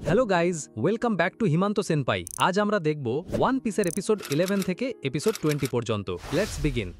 Hello guys, welcome back to Himanta Senpai. আজ আমরা দেখব ওয়ান পিসের এপিসোড 11 থেকে এপিসোড 20 পর্যন্ত। Let's begin.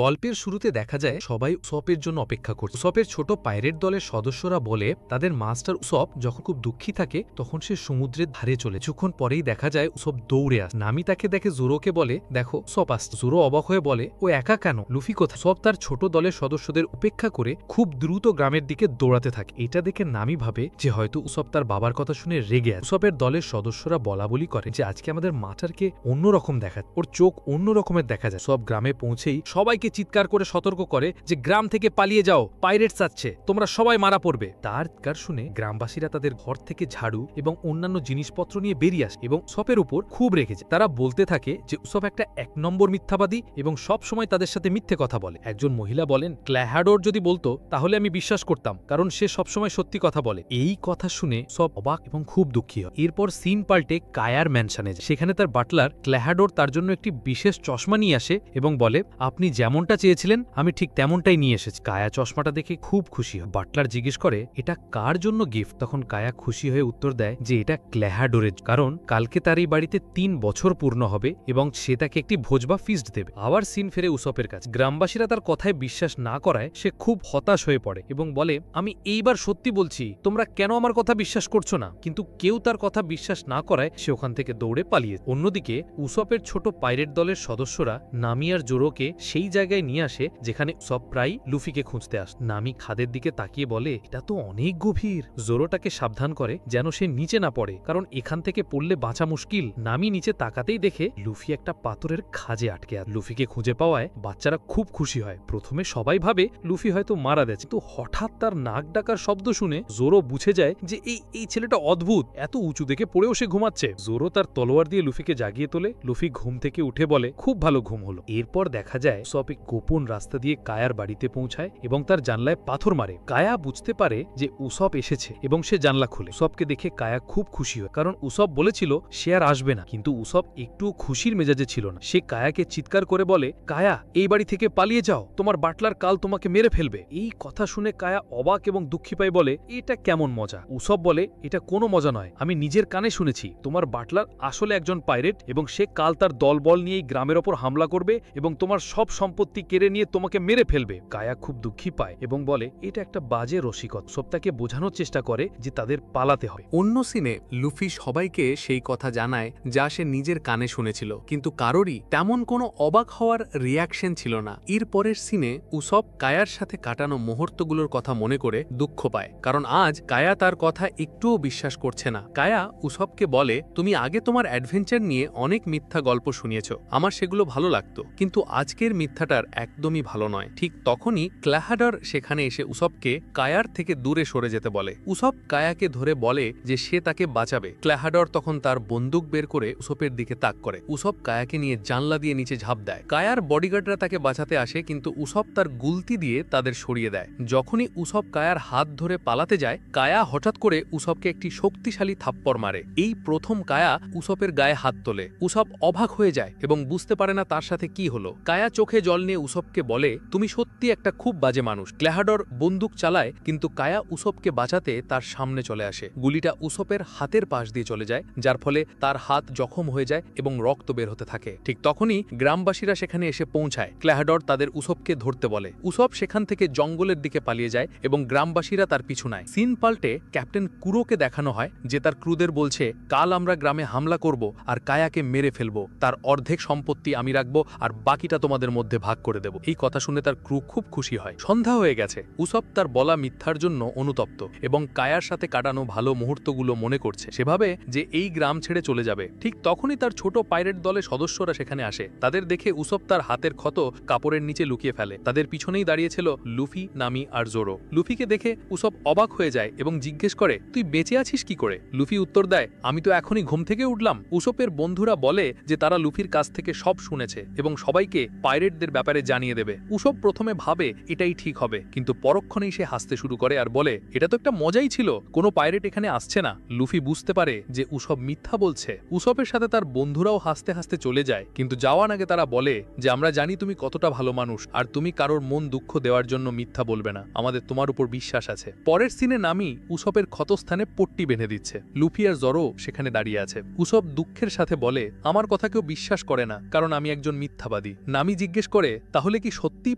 গল্পের শুরুতে দেখা যায় সবাই উসপের জন্য অপেক্ষা করছে। উসপের ছোট পাইরেট দলের সদস্যরা বলে তাদের মাস্টার উসপ যখন খুব দুঃখী থাকে তখন সে সমুদ্রের ধারে চলে। কিছুক্ষণ পরেই দেখা যায় উসপ দৌড়ে আসে। নামি তাকে দেখে জোরোকে বলে, দেখো উসপ আসছে। জোরো অবাক হয়ে বলে, ও একা কেন? লুফি কোথায়? উসপ তার ছোট দলের সদস্যদের উপেক্ষা করে খুব দ্রুত গ্রামের দিকে দৌড়াতে থাকে। এটা দেখে নামি ভাবে যে হয়তো উসপ তার বাবার কথা শুনে রেগে আছে। উসপের দলের সদস্যরা বলা বলি করে যে আজকে আমাদের মাস্টারকে অন্যরকম দেখা, ওর চোখ অন্য রকমের দেখা যায়। সব গ্রামে পৌঁছেই সবাইকে চিৎকার করে সতর্ক করে যে গ্রাম থেকে পালিয়ে যাও, পাইরেটস আসছে, তোমরা সবাই মারা পড়বে। তার চিৎকার শুনে গ্রামবাসীরা তাদের ঘর থেকে ঝাড়ু এবং অন্যান্য জিনিসপত্র নিয়ে বেরিয়ে আসে এবং উসপের উপর খুব রেগে যায়। তারা বলতে থাকে যে উসপ একটা 1 নম্বর মিথ্যাবাদী এবং সব সময় তাদের সাথে মিথ্যে কথা বলে। একজন মহিলা বলেন, ক্ল্যাহাডোর যদি বলতো তাহলে আমি বিশ্বাস করতাম, কারণ সে সবসময় সত্যি কথা বলে। এই কথা শুনে সব অবাক এবং খুব দুঃখী হয়। এরপর সিন পাল্টে কায়ার ম্যানশনে যায়। সেখানে তার বাটলার ক্ল্যাহাডোর তার জন্য একটি বিশেষ চশমা নিয়ে আসে এবং বলে, আপনি যেমনটা চেয়েছিলেন আমি ঠিক তেমনটাই নিয়ে এসেছি। কায়া চশমাটা দেখে খুব খুশি হয়। বাটলার জিজ্ঞেস করে, এটা কার জন্য গিফট? তখন কায়া খুশি হয়ে উত্তর দেয় যে এটা ক্ল্যাহাডোরের, কারণ কালকে তার এই বাড়িতে 3 বছর পূর্ণ হবে এবং সে তাকে একটি ভোজ বা ফিস্ট দেবে। আবার সিন ফেরে উসপের কাছে। গ্রামবাসীরা তার কথায় বিশ্বাস না করায় সে খুব হতাশ হয়ে পড়ে এবং বলে, আমি এইবার সত্যি বলছি, তোমরা কেন আমার কথা বিশ্বাস করছো না? কিন্তু কেউ তার কথা বিশ্বাস না করায় সে ওখান থেকে দৌড়ে পালিয়ে। অন্যদিকে উসপের ছোট পাইরেট দলের সদস্যরা নামি আর জোরোকে সেই জায়গায় নিয়ে আসে যেখানে উসপ প্রায় লুফিকে খুঁজতে আসে। নামি খাদের দিকে তাকিয়ে বলে, এটা তো অনেক গভীর। জোরোটাকে সাবধান করে যেন সে নিচে না পড়ে, কারণ এখান থেকে পড়লে বাঁচা মুশকিল। নামি নিচে তাকাতেই দেখে লুফি একটা পাথরের খাঁজে আটকে আছে। লুফিকে খুঁজে পাওয়ায় বাচ্চারা খুব খুশি হয়। প্রথমে সবাই ভাবে লুফি হয়তো মারা গেছে, কিন্তু হঠাৎ তার নাক ডাকার শব্দ শুনে জোরো বুঝে যায় যে এই ছেলেটা অদ্ভুত, এত উঁচু দেখে পড়েও সে ঘুমাচ্ছে। জোরো তার তলোয়ার দিয়ে লুফিকে জাগিয়ে তোলে। লুফি ঘুম থেকে উঠে বলে, খুব ভালো ঘুম হলো। এরপর দেখা যায় উসপ এক গোপন রাস্তা দিয়ে কায়ার বাড়িতে পৌঁছায় এবং তার জানলায় পাথর মারে। কায়া বুঝতে পারে যে উসপ এসেছে এবং সে জানলা খুলে। উসপকে দেখে কায়া খুব খুশি হয়, কারণ উসপ বলেছিল সে আর আসবে না। কিন্তু উসপ একটু খুশির মেজাজে ছিল না। সে কায়াকে চিৎকার করে বলে, কায়া, এই বাড়ি থেকে পালিয়ে যাও, তোমার বাটলার কাল তোমাকে মেরে ফেলবে। এই কথা শুনে কায়া অবাক এবং দুঃখী পায়, বলে, এটা কেমন মজা? উসপ বলে, এটা কোনো মজা নয়, আমি নিজের কানে শুনেছি তোমার বাটলার আসলে একজন পাইরেট এবং সে কাল তার দলবল নিয়ে এই গ্রামের ওপর হামলা করবে এবং তোমার সব সম্পত্তি কেড়ে নিয়ে তোমাকে মেরে ফেলবে। কায়া খুব দুঃখী পায় এবং বলে, এটা একটা বাজে রসিকতা। সব তাকে বোঝানোর চেষ্টা করে যে তাদের পালাতে হবে। অন্য সিনে লুফি সবাইকে সেই কথা জানায় যা সে নিজের কানে শুনেছিল, কিন্তু কারোরই তেমন কোনো অবাক হওয়ার রিয়াকশন ছিল না। এর পরের সিনে উসপ কায়ার সাথে কাটানো মুহূর্তগুলোর কথা মনে করে দুঃখ পায়, কারণ আজ কায়া তার কথা একটুও বিশ্বাস করছে না। কায়া উসপকে বলে, তুমি আগে তোমার অ্যাডভেঞ্চার নিয়ে অনেক মিথ্যা গল্প শুনিয়েছ, আমার সেগুলো ভালো লাগতো, কিন্তু আজকের মিথ্যাটার একদমই ভালো নয়। ঠিক তখনই ক্ল্যাহাডর সেখানে এসে উসপকে কায়ার থেকে দূরে সরে যেতে বলে। উসপ কায়াকে ধরে বলে যে সে তাকে বাঁচাবে। ক্ল্যাহাডর তখন তার বন্দুক বের করে উসপের দিকে তাক করে। উসপ কায়াকে নিয়ে জানলা দিয়ে নিচে ঝাঁপ দেয়। কায়ার বডিগার্ডরা তাকে বাঁচাতে আসে, কিন্তু উসপ তার গুলতি দিয়ে তাদের সরিয়ে দেয়। যখনই উসপ কায়ার হাত ধরে পালাতে যায়, কায়া হঠাৎ করে উসপকে একটি শক্তিশালী থাপ্পড় মারে। এই প্রথম কায়া উসপের গায়ে হাত তোলে। উসপ অবাক হয়ে যায় এবং বুঝতে পারে না তার সাথে কি হলো। কায়া চোখে জল নিয়ে উসপকে বলে, তুমি সত্যি একটা খুব বাজে মানুষ। ক্ল্যাহাডর বন্দুক চালায়, কিন্তু কায়া উসপকে বাঁচাতে তার সামনে চলে আসে। গুলিটা উসপের হাতের পাশ দিয়ে চলে যায়, যার ফলে তার হাত জখম হয়ে যায় এবং রক্ত বের হতে থাকে। ঠিক তখনই গ্রামবাসীরা সেখানে এসে পৌঁছায়। ক্ল্যাহাডর তাদের উসপকে ধরতে বলে। উসপ সেখান থেকে জঙ্গলের দিকে পালিয়ে যায় এবং গ্রামবাসীরা তার পিছু নেয়। সিন পাল্টে ক্যাপ্টেন কুরোকে দেখানো হয় যে তার ক্রুদের বলছে, কাল আমরা গ্রামে হামলা করব আর কায়াকে মেরে ফেলবো, তার অর্ধেক সম্পত্তি আমি রাখবো আর বাকিটা তোমাদের মধ্যে ভাগ করে দেব। এই কথা শুনে তার ক্রু খুব খুশি হয়। সন্ধ্যা হয়ে গেছে। উসপ তার বলা মিথ্যার জন্য অনুতপ্ত এবং কায়ার সাথে কাটানো ভালো মুহূর্তগুলো মনে করছে। সেভাবে যে এই গ্রাম ছেড়ে চলে যাবে। ঠিক তখনই তার ছোট পাইরেট দলের সদস্যরা সেখানে আসে। তাদের দেখে উসপ তার হাতের ক্ষত কাপড়ের নিচে লুকিয়ে ফেলে। তাদের পিছনেই দাঁড়িয়েছিল লুফি, নামি আর জোরো। লুফিকে দেখে উসপ অবাক হয়ে যায় এবং জিজ্ঞেস করে, তুই বেঁচে আছিস কি করে? লুফি উত্তর দেয়, আমি তো এখনই ঘুম থেকে উঠলাম। উসপের বন্ধুরা বলে যে তারা লুফির কাছ থেকে সব শুনেছে এবং সবাইকে পাইরেটদের ব্যাপারে জানিয়ে দেবে। উসব প্রথমে ভাবে এটাই ঠিক হবে, কিন্তু পরক্ষণেই সে হাসতে শুরু করে আর বলে, এটা তো একটা মজাই ছিল, কোনো পাইরেট এখানে আসছে না। লুফি বুঝতে পারে যে উসব মিথ্যা বলছে। উসবের সাথে তার বন্ধুরাও হাসতে হাসতে চলে যায়, কিন্তু যাওয়ার আগে তারা বলে যে আমরা জানি তুমি কতটা ভালো মানুষ, আর তুমি কারোর মন দুঃখ দেওয়ার জন্য মিথ্যা বলবে না, আমাদের তোমার উপর বিশ্বাস আছে। পরের সিনে নামি উসবের ক্ষতস্থানে পট্টি বেঁধে দিচ্ছে। লুফি আর জরো সেখানে দাঁড়িয়ে আছে। উসব দুঃখের সাথে বলে, আমার কথা কেউ বিশ্বাস করে না, কারণ আমি একজন মিথ্যাবাদী। নামি জিজ্ঞেস করে, তাহলে কি সত্যি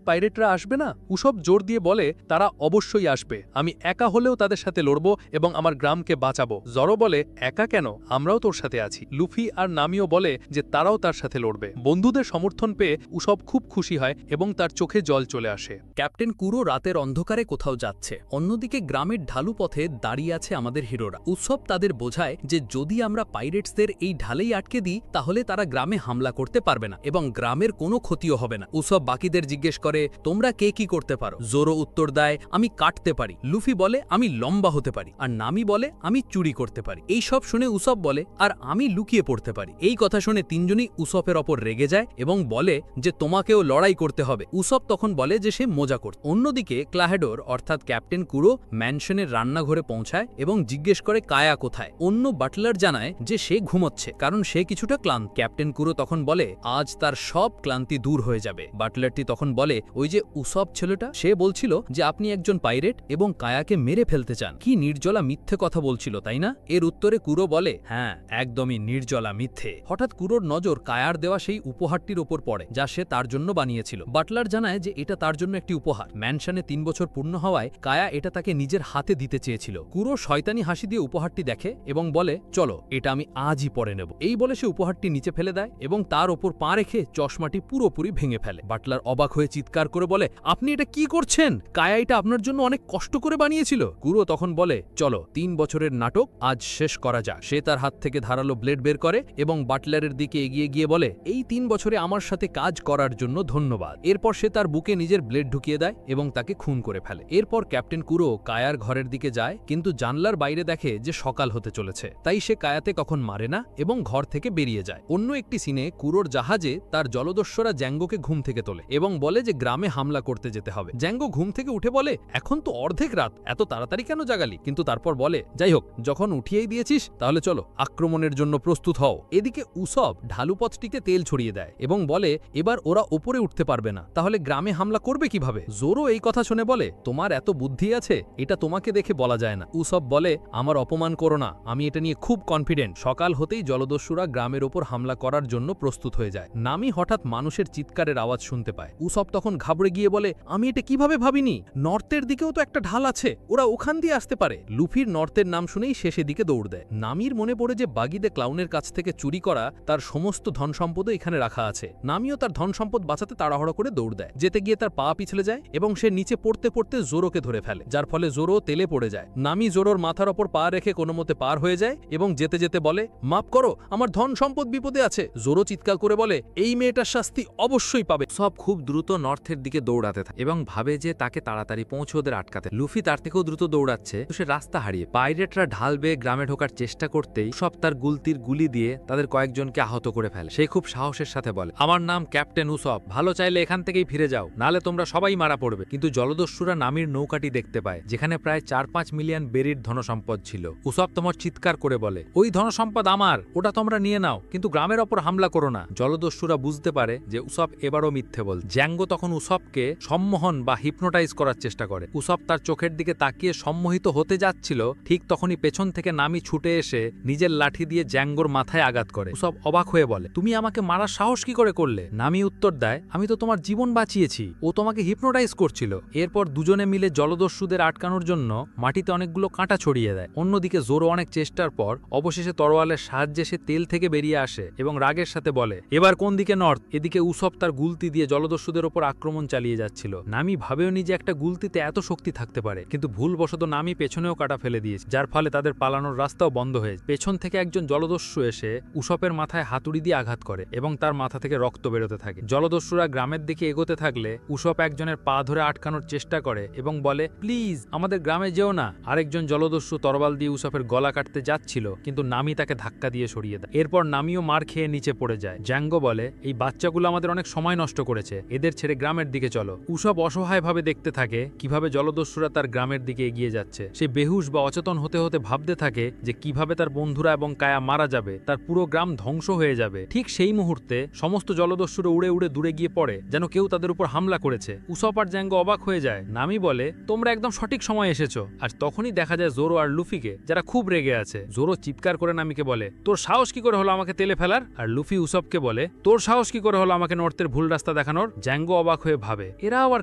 পাইরেটরা আসবে না? উসব জোর দিয়ে বলে, তারা অবশ্যই আসবে, আমি একা হলেও তাদের সাথে লড়বো এবং আমার গ্রামকে বাঁচাবো। জরো বলে, একা কেন, আমরাও তোর সাথে আছি। লুফি আর নামিও বলে যে তারাও তার সাথে লড়বে। বন্ধুদের সমর্থন পেয়ে উসব খুব খুশি হয় এবং তার চোখে জল চলে আসে। ক্যাপ্টেন কুরো রাতের অন্ধকারে কোথাও যাচ্ছে, অন্যদিকে গ্রামের ঢালু পথে দাঁড়িয়ে আছে আমাদের হিরোরা। উৎসব তাদের বোঝায় যে যদি আমরা পাইরেটসদের এই ঢালেই আটকে দিই তাহলে তারা গ্রামে হামলা করতে পারবে না এবং গ্রামের কোনো ক্ষতিও হবে না। উৎসব বাকিদের জিজ্ঞেস করে, তোমরা কে কি করতে পারো? জোরো উত্তর দেয়, আমি কাটতে পারি। লুফি বলে, আমি লম্বা হতে পারি। আর নামি বলে, আমি চুরি করতে পারি। এই সব শুনে উসব বলে, আর আমি লুকিয়ে পড়তে পারি। এই কথা শুনে তিনজনই উসবের ওপর রেগে যায় এবং বলে যে তোমাকেও লড়াই করতে হবে। উসব তখন বলে যে সে মজা করত। অন্যদিকে ক্লাহেডোর অর্থাৎ ক্যাপ্টেন কুরো ম্যানশনের রান্নাঘরে পৌঁছায় এবং জিজ্ঞেস করে কায়া কোথায়। অন্য বাটলার জানায় যে সে ঘুমোচ্ছে, কারণ সে কিছুটা ক্লান্ত। ক্যাপ্টেন কুরো তখন বলে আজ তার সব ক্লান্তি দূর হয়ে যাবে। বাটলারটি তখন বলে, ওই যে উসব ছেলেটা, সে বলছিল যে আপনি একজন পাইরেট এবং কায়াকে মেরে ফেলতে চান। কি নির্জলা মিথ্যে কথা বলছিল, তাই না? এর উত্তরে কুরো বলে, হ্যাঁ, একদমই নির্জলা মিথ্যে। হঠাৎ কুরোর নজর কায়ার দেওয়া সেই উপহারটির ওপর পড়ে যা সে তার জন্য বানিয়েছিল। বাটলার জানায় যে এটা তার জন্য একটি উপহার। ম্যানশনে 3 বছর পূর্ণ হওয়ায় কায়া এটা তাকে নিজের হাতে দিতে চেয়েছিল। কুরো শয়তানি হাসি দিয়ে উপহারটি দেখে এবং বলে, চলো এটা আমি আজই পরে নেব। এই বলে সে উপহারটি নিচে ফেলে দেয় এবং তার ওপর পা রেখে চশমাটি পুরোপুরি ভেঙে ফেলে। বাটলার অবাক হয়ে চিৎকার করে বলে, আপনি এটা কি করছেন? কায়া এটা আপনার জন্য অনেক কষ্ট করে বানিয়েছিল। কুরো তখন বলে, চলো 3 বছরের নাটক আজ শেষ করা যাক। সে তার হাত থেকে ধারালো ব্লেড বের করে এবং বাটলারের দিকে এগিয়ে গিয়ে বলে, এই 3 বছরে আমার সাথে কাজ করার জন্য ধন্যবাদ। এরপর সে তার বুকে নিজের ব্লেড ঢুকিয়ে দেয় এবং তাকে খুন করে ফেলে। এরপর ক্যাপ্টেন কুরো কায়ার ঘরের দিকে যায়, কিন্তু জানলার বাইরে দেখে যে সকাল হতে চলেছে। তাই সে কায়াতে কখন মারে না এবং ঘর থেকে বেরিয়ে যায়। অন্য একটি সিনে কুরোর জাহাজে তার জলদস্যুরা জ্যাঙ্গোকে ঘুম থেকে তোলে এবং বলে যে গ্রামে হামলা করতে যেতে হবে। জ্যাঙ্গো ঘুম থেকে উঠে বলে, এখন তো অর্ধেক রাত, এত তাড়াতাড়ি কেন জাগালি? কিন্তু তারপর বলে, যাই হোক, যখন উঠিয়েই দিয়েছিস তাহলে চলো আক্রমণের জন্য প্রস্তুত হও। এদিকে উসব ঢালুপথটিতে তেল ছড়িয়ে দেয় এবং বলে, এবার ওরা ওপরে উঠতে পারবে না, তাহলে গ্রামে হামলা করবে কিভাবে? জোরো এই কথা শুনে বলে, তোমার এত বুদ্ধি আছে, এটা তোমাকে দেখে বলা যায় না। উসব বলে, আমার অপমান করো না, আমি এটা নিয়ে খুব কনফিডেন্ট। সকাল হতেই জলদস্যুরা গ্রামের ওপর হামলা করার জন্য প্রস্তুত হয়ে যায়। নামি হঠাৎ মানুষের চিৎকারের আওয়াজ শুনতে পায়। উসব তখন ঘাবড়ে গিয়ে বলে, আমি এটা কিভাবে ভাবিনি, নর্থের দিকেও তো একটা ঢাল আছে, ওরা ওখান দিয়ে আসতে পারে। লুফির নর্থের নাম শুনেই শেষে দিকে দৌড় দেয়। নামির মনে পড়ে যে বাগিদে ক্লাউনের কাছ থেকে চুরি করা তার সমস্ত ধনসম্পদও এখানে রাখা আছে। নামিও তার ধনসম্পদ বাঁচাতে তাড়াহুড়ো করে দৌড় দেয়। যেতে গিয়ে তার পা পিছলে যায় এবং সে নিচে পড়তে পড়তে জোরোকে ধরে ফেলে, যার ফলে জোরো তেলে পড়ে যায়। নামি জোরোর মাথার ওপর পা রেখে কোনো মতে পার হয়ে যায় এবং যেতে যেতে বলে, মাফ করো, আমার ধন সম্পদ বিপদে আছে। জোরো চিৎকার করে বলে, এই মেয়েটার শাস্তি অবশ্যই পাবে। সব খুব দ্রুত নর্থের দিকে দৌড়াতে থাকে এবং ভাবে যে তাকে তাড়াতাড়ি পৌঁছে ওদের আটকাতে। লুফি তার থেকেও দ্রুত দৌড়াচ্ছে, তো সে রাস্তা হারিয়ে পাইরেটরা ঢাল বেয়ে গ্রামে ঢোকার চেষ্টা করতেই সব তার গুলতির গুলি দিয়ে তাদের কয়েকজনকে আহত করে ফেলে। সে খুব সাহসের সাথে বলে, আমার নাম ক্যাপ্টেন উসব, ভালো চাইলে এখান থেকেই ফিরে যাও, নালে তোমরা সবাই মারা পড়বে। কিন্তু জলদস্যুরা নামির নৌকাটি দেখতে পায়, যেখানে প্রায় 4-5 মিলিয়ন বেরির ধনসম্পদ ছিল। উসব তোমার চিৎকার করে বলে, ওই ধনসম্পদ আমার, ওটা তোমরা নিয়ে নাও, কিন্তু গ্রামের ওপর হামলা করো না। জলদস্যুরা বুঝতে পারে যে উসব এবারও মিথ্যে বল। জ্যাঙ্গো তখন উসবকে সম্মোহন বা হিপনোটাইজ করার চেষ্টা করে। উসব তার চোখের দিকে তাকিয়ে সম্মোহিত হতে যাচ্ছিল, ঠিক তখনই পেছন থেকে নামি ছুটে এসে নিজের লাঠি দিয়ে জ্যাঙ্গোর মাথায় আঘাত করে। উসব অবাক হয়ে বলে, তুমি আমাকে মারার সাহস কি করে করলে? নামি উত্তর দেয়, আমি তো তোমার জীবন বাঁচিয়েছি, ও তোমাকে হিপনোটাইজ করছিল। এরপর দুজনে মিলে জলদস্যুদের আটকানোর জন্য মাটিতে অনেকগুলো কাঁটা ছড়িয়ে দেয়। অন্যদিকে জোরো অনেক চেষ্টার পর অবশেষে তরোয়ালের সাহায্যে সে তেল থেকে বেরিয়ে আসে এবং রাগের সাথে বলে, এবার কোন দিকে নর্থ? এদিকে উসব তার গুলতি দিয়ে জলদস্যুদের ওপর আক্রমণ চালিয়ে যাচ্ছিল। নামি ভাবেও নি যে একটা গুলতিতে এত শক্তি থাকতে পারে, কিন্তু ভুলবশত নামি পেছনেও কাটা ফেলে দিয়েছে, যার ফলে তাদের পালানোর রাস্তাও বন্ধ হয়েছে। পেছন থেকে একজন জলদস্যু এসে উসবের মাথায় হাতুড়ি দিয়ে আঘাত করে এবং তার মাথা থেকে রক্ত বেরোতে থাকে। জলদস্যুরা গ্রামের দিকে এগোতে থাকলে উসব একজনের পা ধরে আটকানোর চেষ্টা করে এবং বলে, প্লিজ আমাদের গ্রামে যেও না। আরেকজন জলদস্যু তরবাল দিয়ে উসবের গলা কাটতে যাচ্ছিল, কিন্তু নামি তাকে ধাক্কা দিয়ে সরিয়ে দেয়। এরপর নামিও মার খেয়ে নিচে পড়ে যায়। জ্যাঙ্গো বলে, এই বাচ্চাগুলো আমাদের অনেক সময় সময় নষ্ট করেছে, এদের ছেড়ে গ্রামের দিকে চলো। উসব অসহায়ভাবে দেখতে থাকে কিভাবে জলদস্যুরা তার গ্রামের দিকে এগিয়ে যাচ্ছে। সে বেহুশ বা অচেতন হতে হতে ভাবতে থাকে যে কিভাবে তার বন্ধুরা এবং কায়া মারা যাবে, তার পুরো গ্রাম ধ্বংস হয়ে যাবে। ঠিক সেই মুহূর্তে সমস্ত জলদস্যুরা উড়ে উড়ে দূরে গিয়ে পড়ে, যেন কেউ তাদের উপর হামলা করেছে। উসপ আর জ্যাঙ্গো অবাক হয়ে যায়। নামি বলে, তোমরা একদম সঠিক সময় এসেছো। আর তখনই দেখা যায় জোরো আর লুফিকে, যারা খুব রেগে আছে। জোরো চিৎকার করে নামিকে বলে, তোর সাহস কি করে হলো আমাকে তেলে ফেলার? আর লুফি উসপকে বলে, তোর সাহস কি করে হলো আমাকে নর্থের ভুল রাস্তা দেখানোর? জ্যাঙ্গো অবাক হয়ে ভাবে, এরা আবার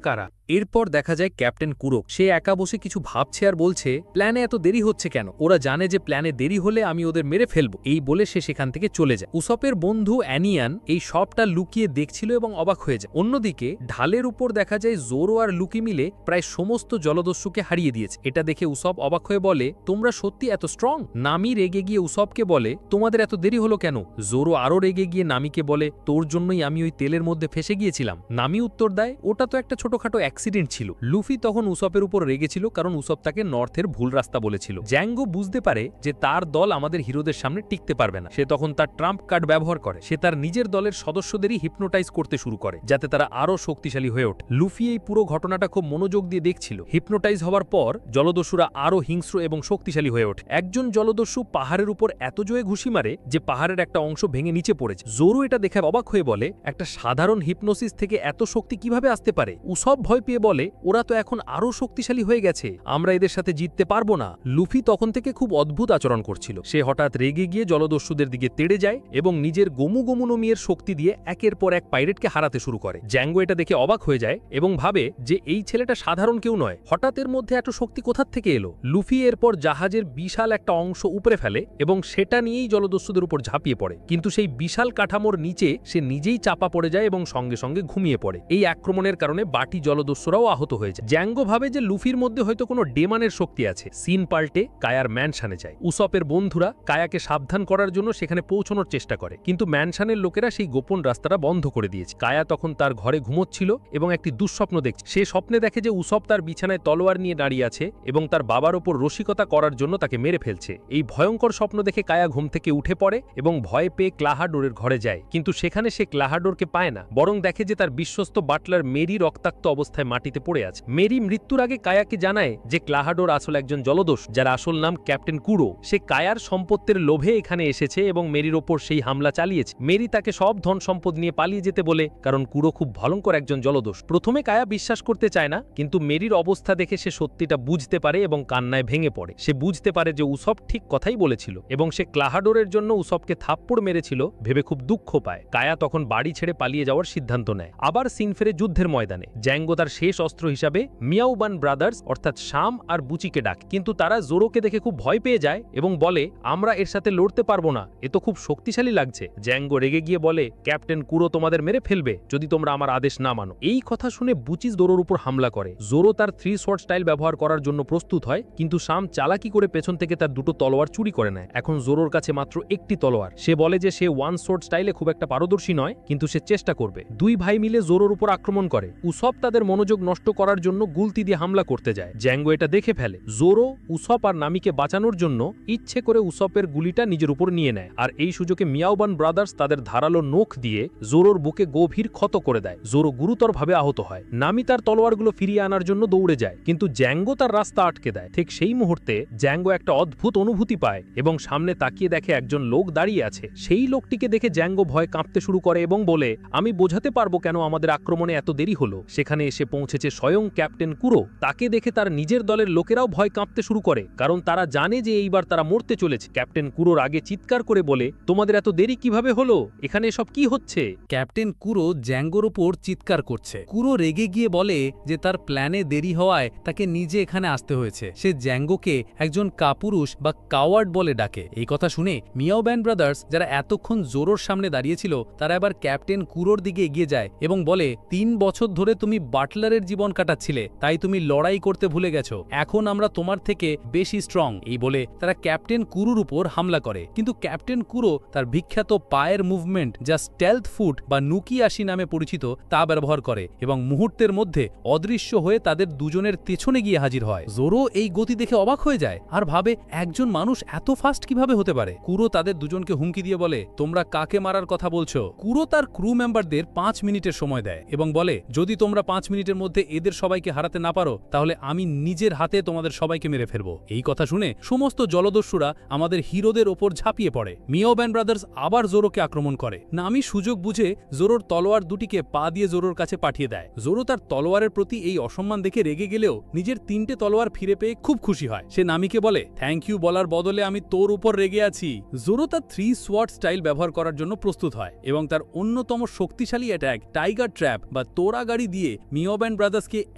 কারা? এরপর দেখা যায় ক্যাপ্টেন কুরো, সে একা বসে কিছু ভাবছে আর বলছে, প্ল্যানে এত দেরি হচ্ছে কেন? ওরা জানে যে প্ল্যানে দেরি হলে আমি ওদের মেরে ফেলবো। এই বলে সে সেখান থেকে চলে যায়। উসপের বন্ধু অ্যানিয়ান এই সবটা লুকিয়ে দেখছিল এবং অবাক হয়ে যায়। অন্যদিকে ঢালের উপর দেখা যায় জোরো আর লুকি মিলে প্রায় সমস্ত জলদস্যুকে হারিয়ে দিয়েছে। এটা দেখে উসপ অবাক হয়ে বলে, তোমরা সত্যি এত স্ট্রং? নামি রেগে গিয়ে উসপকে বলে, তোমাদের এত দেরি হলো কেন? জোরো আরও রেগে গিয়ে নামিকে বলে, তোর জন্যই আমি ওই তেলের মধ্যে ফেসে গিয়েছিলাম। নামি উত্তর দেয়, ওটা তো একটা ছোটখাটো অ্যাক্সিডেন্ট ছিল। লুফি তখন উসপের উপর রেগেছিল কারণ উসপ তাকে নর্থের ভুল রাস্তা বলেছিল। জ্যাঙ্গো বুঝতে পারে যে তার দল আমাদের হিরোদের সামনে টিকতে পারবে না। সে তখন তার ট্রাম্প কার্ড ব্যবহার করে। সে তার নিজের দলের সদস্যদেরই হিপনোটাইজ করতে শুরু করে যাতে তারা আরও শক্তিশালী হয়ে ওঠে। লুফি এই পুরো ঘটনাটা খুব মনোযোগ দিয়ে দেখছিল। হিপনোটাইজ হওয়ার পর জলদস্যুরা আরও হিংস্র এবং শক্তিশালী হয়ে ওঠে। একজন জলদস্যু পাহাড়ের উপর এত জোরে ঘুষি মারে যে পাহাড়ের একটা অংশ ভেঙে নিচে পড়েছে। জোরো এটা দেখে অবাক হয়ে বলে, একটা সাধারণ হিপনোসিস থেকে এত শক্তি কিভাবে আসতে পারে? উসপ ভয় পেয়ে বলে, ওরা তো এখন আরও শক্তিশালী হয়ে গেছে, আমরা এদের সাথে জিততে পারবো না। লুফি তখন থেকে খুব অদ্ভুত আচরণ করছিল। সে হঠাৎ রেগে গিয়ে জলদস্যুদের দিকে তেড়ে যায় এবং নিজের গোমু গোমুনমিয়ের শক্তি দিয়ে একের পর এক পাইরেটকে হারাতে শুরু করে। জ্যাঙ্গো এটা দেখে অবাক হয়ে যায় এবং ভাবে যে এই ছেলেটা সাধারণ কেউ নয়, হঠাৎ এর মধ্যে এত শক্তি কোথার থেকে এলো? লুফি এরপর জাহাজের বিশাল একটা অংশ উপরে ফেলে এবং সেটা নিয়েই জলদস্যুদের উপর ঝাঁপিয়ে পড়ে। কিন্তু সেই বিশাল কাঠামোর নিচে সে নিজেই চাপা পড়ে যায় এবং সঙ্গে সঙ্গে ঘুমিয়ে পড়ে। এই আক্রমণের কারণে বাটি জলদস্যুরাও আহত হয়ে যায়। জ্যাঙ্গো ভাবে যে লুফির মধ্যে হয়তো কোনো ডেমানের শক্তি আছে। সিন পাল্টে কায়ার ম্যানশনে যায়। উসপের বন্ধুরা কায়াকে সাবধান করার জন্য সেখানে পৌঁছানোর চেষ্টা করে, কিন্তু ম্যানশনের লোকেরা সেই গোপন রাস্তাটা বন্ধ করে দিয়েছে। কায়া তখন তার ঘরে ঘুমোচ্ছিল এবং একটি দুঃস্বপ্ন দেখছে। সে স্বপ্নে দেখে যে উসপ তার বিছানায় তলোয়ার নিয়ে দাঁড়িয়ে আছে এবং তার বাবার ওপর রসিকতা করার জন্য তাকে মেরে ফেলছে। এই ভয়ঙ্কর স্বপ্ন দেখে কায়া ঘুম থেকে উঠে পড়ে এবং ভয় পেয়ে ক্লাহাডোরের ঘরে যায়, কিন্তু সেখানে সে ক্লাহাডোরকে পায় না, বরং দেখে যে তার বিশ্বস্ত বাটলার মেরি রক্তাক্ত অবস্থায় মাটিতে পড়ে আছে। মেরি মৃত্যুর আগে কায়াকে জানায় যে ক্লাহাডোর আসলে একজন জলদস্যু, যার আসল নাম ক্যাপ্টেন কুরো। সে কায়ার সম্পত্তির লোভে এখানে এসেছে এবং মেরির ওপর সেই হামলা চালিয়েছে। মেরি তাকে সব ধন সম্পদ নিয়ে পালিয়ে যেতে বলে, কারণ কুরো খুব ভয়ঙ্কর একজন জলদস্যু। প্রথমে কায়া বিশ্বাস করতে চায় না, কিন্তু মেরির অবস্থা দেখে সে সত্যিটা বুঝতে পারে এবং কান্নায় ভেঙে পড়ে। সে বুঝতে পারে যে উসপ ঠিক কথাই বলেছিল এবং সে ক্লাহাডোরের জন্য উসপকে থাপ্পড় মেরেছিল ভেবে খুব দুঃখ পায়। কায়া তখন বাড়ি ছেড়ে পালিয়ে যাওয়ার সিদ্ধান্ত নেয়। আবার সিন ফেরে যুদ্ধের ময়দানে। জ্যাঙ্গো তার শেষ অস্ত্র হিসাবে মিয়াউবান ব্রাদার্স অর্থাৎ শাম আর বুচিকে ডাকে, কিন্তু তারা জোরোকে দেখে খুব ভয় পেয়ে যায় এবং বলে, আমরা এর সাথে লড়তে পারবো না, এ তো খুব শক্তিশালী লাগছে। জ্যাঙ্গো রেগে গিয়ে বলে, ক্যাপ্টেন কুরো তোমাদের মেরে ফেলবে যদি তোমরা আমার আদেশ না মানো। এই কথা শুনে বুচি জোরোর উপর হামলা করে। জোরো তার 3 শর্ট স্টাইল ব্যবহার করার জন্য প্রস্তুত হয়, কিন্তু শাম চালাকি করে পেছন থেকে তার 2টো তলোয়ার চুরি করে নেয়। এখন জোরোর কাছে মাত্র একটি তলোয়ার। সে বলে যে সে 1 শর্ট স্টাইলে খুব একটা পারদর্শী নয়, কিন্তু সে চেষ্টা করবে। দুই ভাই মিলে জোরোর উপর আক্রমণ করে। উসপ তাদের মনোযোগ নষ্ট করার জন্য গুলতি দিয়ে হামলা করতে যায়। জ্যাঙ্গো এটা দেখে ফেলে। জোরো উসপ আর নামিকে বাঁচানোর জন্য ইচ্ছে করে উসপের গুলিটা নিজের উপর নিয়ে নেয়, আর এই সুযোগে মিয়াওবান ব্রাদার্স তাদের ধারালো নখ দিয়ে জোরোর বুকে গভীর ক্ষত করে দেয়। জোরো গুরুতরভাবে আহত হয়। নামি তার তলোয়ারগুলো ফিরিয়ে আনার জন্য দৌড়ে যায়, কিন্তু জ্যাঙ্গো তার রাস্তা আটকে দেয়। ঠিক সেই মুহূর্তে জ্যাঙ্গো একটা অদ্ভুত অনুভূতি পায় এবং সামনে তাকিয়ে দেখে একজন লোক দাঁড়িয়ে আছে। সেই লোকটিকে দেখে জ্যাঙ্গো ভয় কাঁপতে শুরু করে এবং বলে, আমি বোঝাতে পারবো কেন আমাদের আক্রমণে এত দেরি হলো। সেখানে এসে পৌঁছেছে স্বয়ং ক্যাপ্টেন কুরো। তাকে দেখে তার নিজের দলের লোকেরাও ভয় কাঁপতে শুরু করে, কারণ তারা জানে যে এইবার তারা মরতে চলেছে। ক্যাপ্টেন কুরোর আগে চিৎকার করে বলে, তোমাদের এত দেরি কিভাবে হলো? এখানে এসব কি হচ্ছে? ক্যাপ্টেন কুরো জ্যাঙ্গোর ওপর চিৎকার করছে। কুরো রেগে গিয়ে বলে যে তার প্ল্যানে দেরি হওয়ায় তাকে নিজে এখানে আসতে হয়েছে। সে জ্যাঙ্গোকে একজন কাপুরুষ বা কাওয়ার্ড বলে ডাকে। এই কথা শুনে মিয়াওবান ব্রাদার্স, যারা এতক্ষণ জোরোর সামনে দাঁড়িয়েছিল, তারা এবার ক্যাপ্টেন কুরোর দিকে এগিয়ে যায় এবং বলে, 3 বছর ধরে তুমি বাটলার বাটলারের জীবন কাটাচ্ছিলে, তাই তুমি লড়াই করতে ভুলে গেছো। এখন আমরা তোমার থেকে বেশি স্ট্রং। এই বলে তারা ক্যাপ্টেন কুরুর উপর হামলা করে, কিন্তু ক্যাপ্টেন কুরো তার বিখ্যাত পায়ের মুভমেন্ট, যা স্টেলথ ফুট বা নুকিয়াশি নামে পরিচিত, তা ব্যবহার করে এবং মুহূর্তের মধ্যে অদৃশ্য হয়ে তাদের দুজনের পেছনে গিয়ে হাজির হয়। জোরো এই গতি দেখে অবাক হয়ে যায় আর ভাবে একজন মানুষ এত ফাস্ট কিভাবে হতে পারে। কুরো তাদের দুজনকে হুমকি দিয়ে বলে, তোমরা কাকে মারার কথা বলছো? কুরো তার ক্রু মেম্বারদের 5 মিনিটের সময় দেয় এবং বলে, যদি তোমরা 5 মিনিটের মধ্যে এদের সবাইকে হারাতে না পারো তাহলে আমি নিজের হাতে তোমাদের সবাইকে মেরে ফেলবো। এই কথা শুনে সমস্ত জলদস্যুরা আমাদের হিরোদের ওপর ঝাঁপিয়ে পড়ে। মিও ব্যান্ড ব্রাদার্স আবার জোরোকে আক্রমণ করে। নামি সুযোগ বুঝে জোরোর তলোয়ার দুটিকে পা দিয়ে জোরোর কাছে পাঠিয়ে দেয়। জোরো তার তলোয়ারের প্রতি এই অসম্মান দেখে রেগে গেলেও নিজের 3টে তলোয়ার ফিরে পেয়ে খুব খুশি হয়। সে নামিকে বলে, থ্যাংক ইউ বলার বদলে আমি তোর উপর রেগে আছি। জোরো তার 3 সোয়ার্ড স্টাইল ব্যবহার করার জন্য প্রস্তুত হয় এবং তার অন্যতম শক্তিশালী অ্যাটাক টাইগার ট্র্যাপ বা তোরা গাড়ি দিয়ে মিও ব্যান্ড ব্রাদার্সকে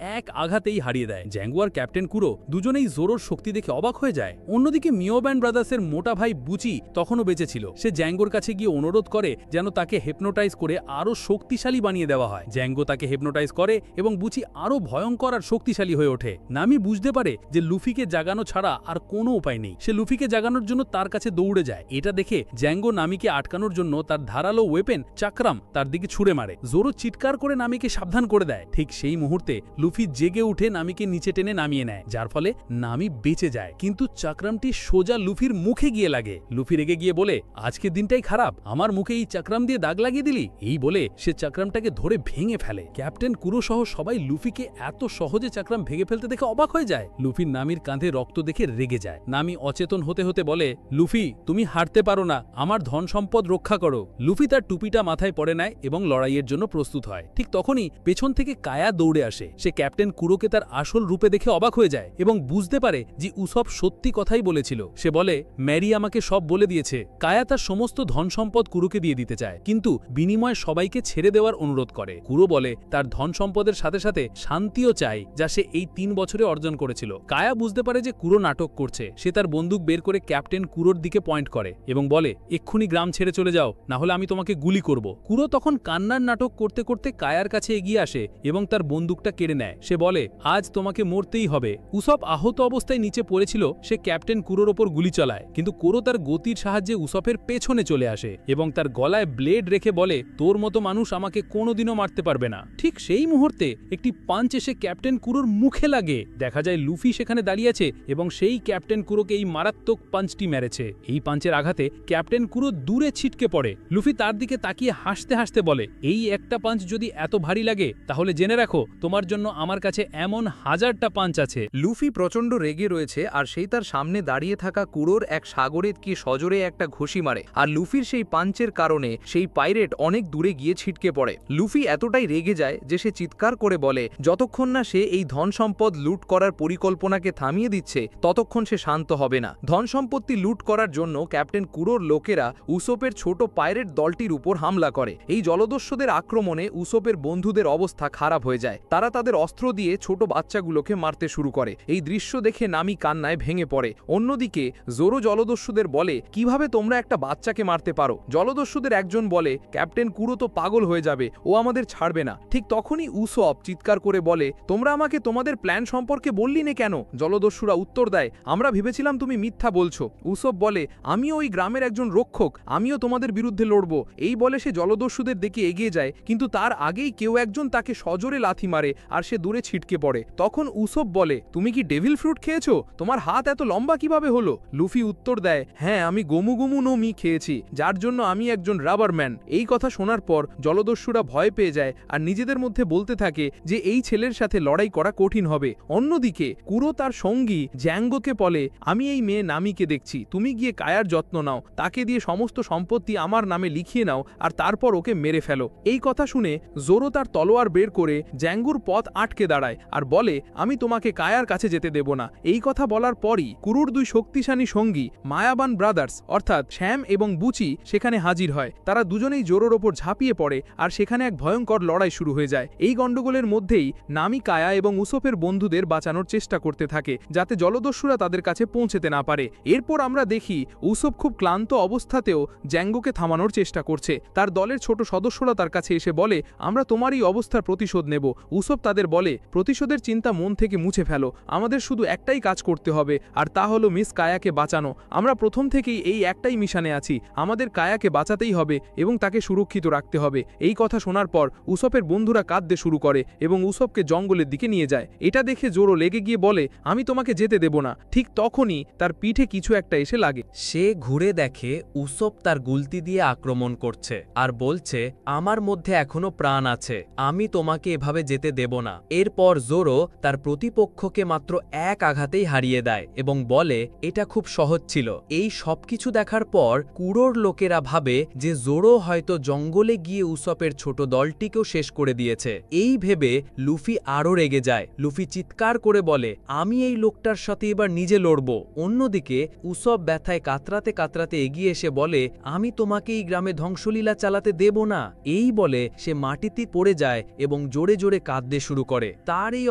এক আঘাতেই হারিয়ে দেয়। জ্যাঙ্গো আর ক্যাপ্টেন কুরো দুজনেই জোরোর শক্তি দেখে অবাক হয়ে যায়। অন্যদিকে মিও ব্যান্ড ব্রাদার্সের মোটা ভাই বুচি তখনও বেঁচে ছিল। সে জ্যাঙ্গোর কাছে গিয়ে অনুরোধ করে যেন তাকে হেপনোটাইজ করে আরো শক্তিশালী বানিয়ে দেওয়া হয়। জ্যাঙ্গো তাকে হেপনোটাইজ করে এবং বুচি আরো ভয়ঙ্কর আর শক্তিশালী হয়ে ওঠে। নামি বুঝতে পারে যে লুফিকে জাগানো ছাড়া আর কোনো উপায় নেই। সে লুফিকে জাগানোর জন্য তার কাছে দৌড়ে যায়। এটা দেখে জ্যাঙ্গো নামিকে আটকানোর জন্য তার ধারালো ওয়েপেন চাকরাম তার দিকে ছুড়ে মারে। জোরো চিৎকার করে নামিকে সাবধান করে দেয়। ঠিক সেই মুহূর্তে লুফি জেগে উঠে নামিকে নিচে টেনে নামিয়ে নেয়, যার ফলে নামি বেঁচে যায়। কিন্তু চাকরামটি সোজা লুফির মুখে গিয়ে লাগে। লুফি রেগে গিয়ে বলে, আজকে দিনটাই খারাপ, আমার মুখে এই চাকরাম দিয়ে দাগ লাগিয়ে দিলি। এই বলে সে চাকরামটাকে ধরে ভেঙে ফেলে। ক্যাপ্টেন কুরো সহ সবাই লুফিকে এত সহজে চাকরাম ভেঙে ফেলতে দেখে অবাক হয়ে যায়। লুফির নামির কাঁধে রক্ত দেখে রেগে যায়। নামি অচেতন হতে হতে বলে, লুফি তুমি হারতে পারো না, আমার ধন সম্পদ রক্ষা করো। লুফি তার টুপিটা মাথায় পরে নেয় এবং লড়াইয়ের জন্য প্রস্তুত হয়। ঠিক তখনই পেছন থেকে কায়া দৌড়ে আসে। সে ক্যাপ্টেন কুরোকে তার আসল রূপে দেখে অবাক হয়ে যায় এবং বুঝতে পারে যে উসব সত্যি কথাই বলেছিল। সে বলে, ম্যারি আমাকে সব বলে দিয়েছে। কায়া তার সমস্ত ধন সম্পদ কুরোকে দিয়ে দিতে চায়, কিন্তু বিনিময়ে সবাইকে ছেড়ে দেওয়ার অনুরোধ করে। কুরো বলে তার ধন সম্পদের সাথে সাথে শান্তিও চাই, যা সে এই 3 বছরে অর্জন করেছিল। কায়া বুঝতে পারে যে কুরো নাটক করছে। সে তার বন্দুক বের করে ক্যাপ্টেন কুরোর দিকে পয়েন্ট করে এবং বলে, এক্ষুনি গ্রাম ছেড়ে চলে যাও, না হলে আমি তোমাকে গুলি করব। কুরো তখন কান্নার নাটক করতে করতে কায়ার কাছে এগিয়ে আসে এবং তার বন্দুকটা কেড়ে নেয়। সে বলে, আজ তোমাকে মরতেই হবে। উসব আহত অবস্থায় নিচে পড়েছিল। সে ক্যাপ্টেন কুরোর ওপর গুলি চালায়, কিন্তু কুরো তার গতির সাহায্যে উসফের পেছনে চলে আসে এবং তার গলায় ব্লেড রেখে বলে, তোর মতো মানুষ আমাকে কোনোদিনও মারতে পারবে না। ঠিক সেই মুহূর্তে একটি পাঞ্চ এসে ক্যাপ্টেন কুরোর মুখে লাগে। দেখা যায় লুফি সেখানে দাঁড়িয়ে আছে এবং সেই ক্যাপ্টেন কুরোকে এই মারাত্মক পাঞ্চটি মেরেছে। এই পাঞ্চের আঘাতে ক্যাপ্টেন কুরো দূরে ছিটকে পড়ে। লুফি তার দিকে তাকিয়ে হাসতে হাসতে বলে, এই একটা পাঞ্চ যদি এত ভারী লাগে তাহলে জেনে রাখো তোমার জন্য আমার কাছে এমন 1000টা পাঞ্চ আছে। লুফি প্রচণ্ড রেগে রয়েছে আর সেই তার সামনে দাঁড়িয়ে থাকা কুরোর এক সাগরে কি সজোরে একটা ঘুষি মারে, আর লুফির সেই পাঞ্চের কারণে সেই পাইরেট অনেক দূরে গিয়ে ছিটকে পড়ে। লুফি এতটাই রেগে যায় যে সে চিৎকার করে বলে, যতক্ষণ না সে এই ধন সম্পদ লুট করার পরিকল্পনাকে থামিয়ে দিচ্ছে ততক্ষণ সে শান্ত হবে না। ধন সম্পত্তি লুট করার জন্য ক্যাপ্টেন কুরোর লোকেরা উসোপের ছোট পাইরেট দলটির উপর হামলা করে। এই জলদস্যুদের আক্রমণে উসোপের বন্ধুদের অবস্থা খারাপ হয়ে যায়। তারা তাদের অস্ত্র দিয়ে ছোট বাচ্চাগুলোকে মারতে শুরু করে। এই দৃশ্য দেখে নামি কান্নায় ভেঙে পড়ে। অন্যদিকে জোরো জলদস্যুদের বলে, কিভাবে তোমরা একটা বাচ্চাকে মারতে পারো? জলদস্যুদের একজন বলে, ক্যাপ্টেন কুরো তো পাগল হয়ে যাবে, ও আমাদের ছাড়বে না। ঠিক তখনই উসপ চিৎকার করে বলে, তোমরা আমাকে তোমাদের প্ল্যান সম্পর্কে বললি না কেন? জলদস্যুরা উত্তর দেয়, আমরা ভেবেছিলাম তুমি মিথ্যা বলছো। উসপ বলে, আমিও ওই গ্রামের একজন রক্ষক, আমিও তোমাদের বিরুদ্ধে লড়ব। এই বলে সে জলদস্যুদের দিকে এগিয়ে যায়, কিন্তু তার আগেই কেউ একজন তাকে সজোরে লাথি মারে আর সে দূরে ছিটকে পড়ে। তখন উসপ বলে, তুমি কি ডেভিল ফ্রুট খেয়েছো? তোমার হাত এত লম্বা কিভাবে হলো? লুফি উত্তর দেয়, হ্যাঁ, আমি গোমু নো মি খেয়েছি, যার জন্য আমি একজন রাবার ম্যান। এই কথা শোনার পর জলদস্যুরা ভয় পেয়ে যায় আর নিজেদের মধ্যে বলতে থাকে যে এই ছেলের সাথে লড়াই করা কঠিন হবে। অন্যদিকে কুরো তার সঙ্গী জ্যাঙ্গোকে বলে, আমি এই মেয়ে নামিকে দেখছি, তুমি গিয়ে কায়ার যত্ন নাও, তাকে দিয়ে সমস্ত সম্পত্তি আমার নামে লিখিয়ে নাও আর তারপর ওকে মেরে ফেলো। এই কথা শুনে জোরো তার তলোয়ার বের করে জ্যাঙ্গুর পথ আটকে দাঁড়ায় আর বলে, আমি তোমাকে কায়ার কাছে যেতে দেব না। এই কথা বলার পরই কুরুর 2 শক্তিশালী সঙ্গী মায়াবান ব্রাদার্স অর্থাৎ শ্যাম এবং বুচি সেখানে হাজির হয়। তারা দুজনেই জোরোর ওপর ঝাঁপিয়ে পড়ে আর সেখানে এক ভয়ঙ্কর লড়াই শুরু হয়ে যায়। এই গন্ডগোলের মধ্যেই নামি কায়া এবং উসোপের বন্ধুদের বাঁচানোর চেষ্টা করতে থাকে, যাতে জলদস্যুরা তাদের কাছে পৌঁছতে না পারে। এরপর আমরা দেখি উসোপ খুব ক্লান্ত অবস্থাতেও জ্যাঙ্গোকে থামানোর চেষ্টা করছে। তার দলের ছোট সদস্যরা তার কাছে এসে বলে, আমরা তোমার এই অবস্থার প্রতিশোধ নেব। উসব তাদের বলে, প্রতিশোধের চিন্তা মন থেকে মুছে ফেলো, আমাদের শুধু একটাই কাজ করতে হবে, আর তা হলো মিস কায়াকে বাঁচানো। আমরা প্রথম থেকেই এই একটাই মিশনে আছি, আমাদের কায়াকে বাঁচাতেই হবে এবং তাকে সুরক্ষিত রাখতে হবে। এই কথা শোনার পর উসবের বন্ধুরা কাঁদতে শুরু করে এবং উসবকে জঙ্গলের দিকে নিয়ে যায়। এটা দেখে জোরো লেগে গিয়ে বলে, আমি তোমাকে যেতে দেব না। ঠিক তখনই তার পিঠে কিছু একটা এসে লাগে। সে ঘুরে দেখে উসব তার গুলতি দিয়ে আক্রমণ করছে আর বলছে, আমার মধ্যে এখনো প্রাণ আছে, আমি তোমাকে এভাবে যেতে দেব না। এরপর জোরো তার প্রতিপক্ষকে মাত্র এক আঘাতেই হারিয়ে দেয় এবং বলে, এটা খুব সহজ ছিল। এই সবকিছু দেখার পর কুড়োর লোকেরা ভাবে যে জোরো হয়তো জঙ্গলে গিয়ে উসবের ছোট দলটিকেও শেষ করে দিয়েছে। এই ভেবে লুফি আরও রেগে যায়। লুফি চিৎকার করে বলে, আমি এই লোকটার সাথে এবার নিজে লড়ব। অন্যদিকে উসব ব্যথায় কাতরাতে কাতরাতে এগিয়ে এসে বলে, আমি তোমাকে এই গ্রামে ধ্বংসলীলা চালাতে দেব না। এই বলে সে মাটিতে পড়ে যায় এবং জোরে জোরে কাঁদতে শুরু করে। তার এই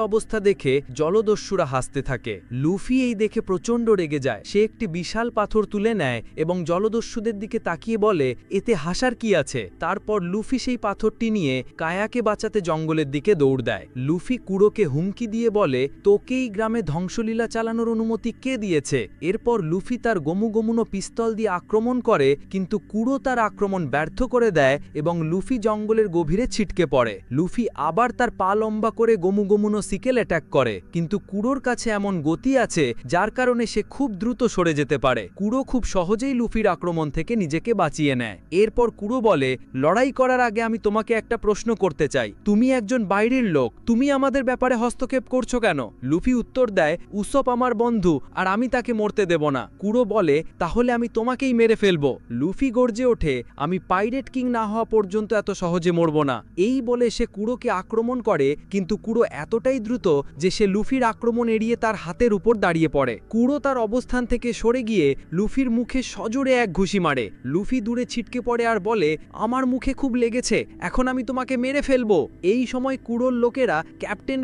অবস্থা দেখে জলদস্যুরা হাসতে থাকে। লুফি এই দেখে প্রচণ্ড রেগে যায়। সে একটি বিশাল পাথর তুলে নেয় এবং জলদস্যুদের দিকে তাকিয়ে বলে, এতে হাসার কি আছে। তারপর লুফি সেই পাথরটি নিয়ে কায়াকে বাঁচাতে জঙ্গলের দিকে দৌড় দেয়। লুফি কুড়োকে হুমকি দিয়ে বলে, তোকে এই গ্রামে ধ্বংসলীলা চালানোর অনুমতি কে দিয়েছে। এরপর লুফি তার গোমুগোমুনো পিস্তল দিয়ে আক্রমণ করে, কিন্তু কুড়ো তার আক্রমণ ব্যর্থ করে দেয় এবং লুফি জঙ্গলের গভীরে ছিটকে পড়ে। লুফি আবার তার পা লম্বা করে গোমুগোমুনো সিকেল অ্যাটাক করে, কিন্তু কুড়োর কাছে এমন গতি আছে যার কারণে সে খুব দ্রুত সরে যেতে পারে। কুড়ো খুব সহজেই লুফির আক্রমণ থেকে নিজেকে বাঁচিয়ে নেয়। এরপর কুড়ো বলে, লড়াই করার আগে আমি তোমাকে একটা প্রশ্ন করতে চাই, তুমি একজন বাইরের লোক, তুমি আমাদের ব্যাপারে হস্তক্ষেপ করছো কেন। লুফি উত্তর দেয়, উসব আমার বন্ধু আর আমি তাকে মরতে দেব না। কুড়ো বলে, তাহলে আমি তোমাকেই মেরে ফেলবো। লুফি গর্জে ওঠে, আমি পাইরেট কিং না হওয়া পর্যন্ত এত সহজে মরব না। এই বলে সে কুড়োকে আক্রমণ করে, কিন্তু কুড়ো এতটাই দ্রুত যে সে লুফির আক্রমণ এড়িয়ে তার হাতের উপর দাঁড়িয়ে পড়ে। কুড়ো তার অবস্থান থেকে সরে গিয়ে লুফির মুখে সজোরে এক ঘুষি মারে। লুফি দূরে ছিটকে পড়ে আর বলে, আমার মুখে খুব লেগেছে, এখন আমি তোমাকে মেরে ফেলবো। এই সময় কুড়োর লোকেরা ক্যাপ্টেন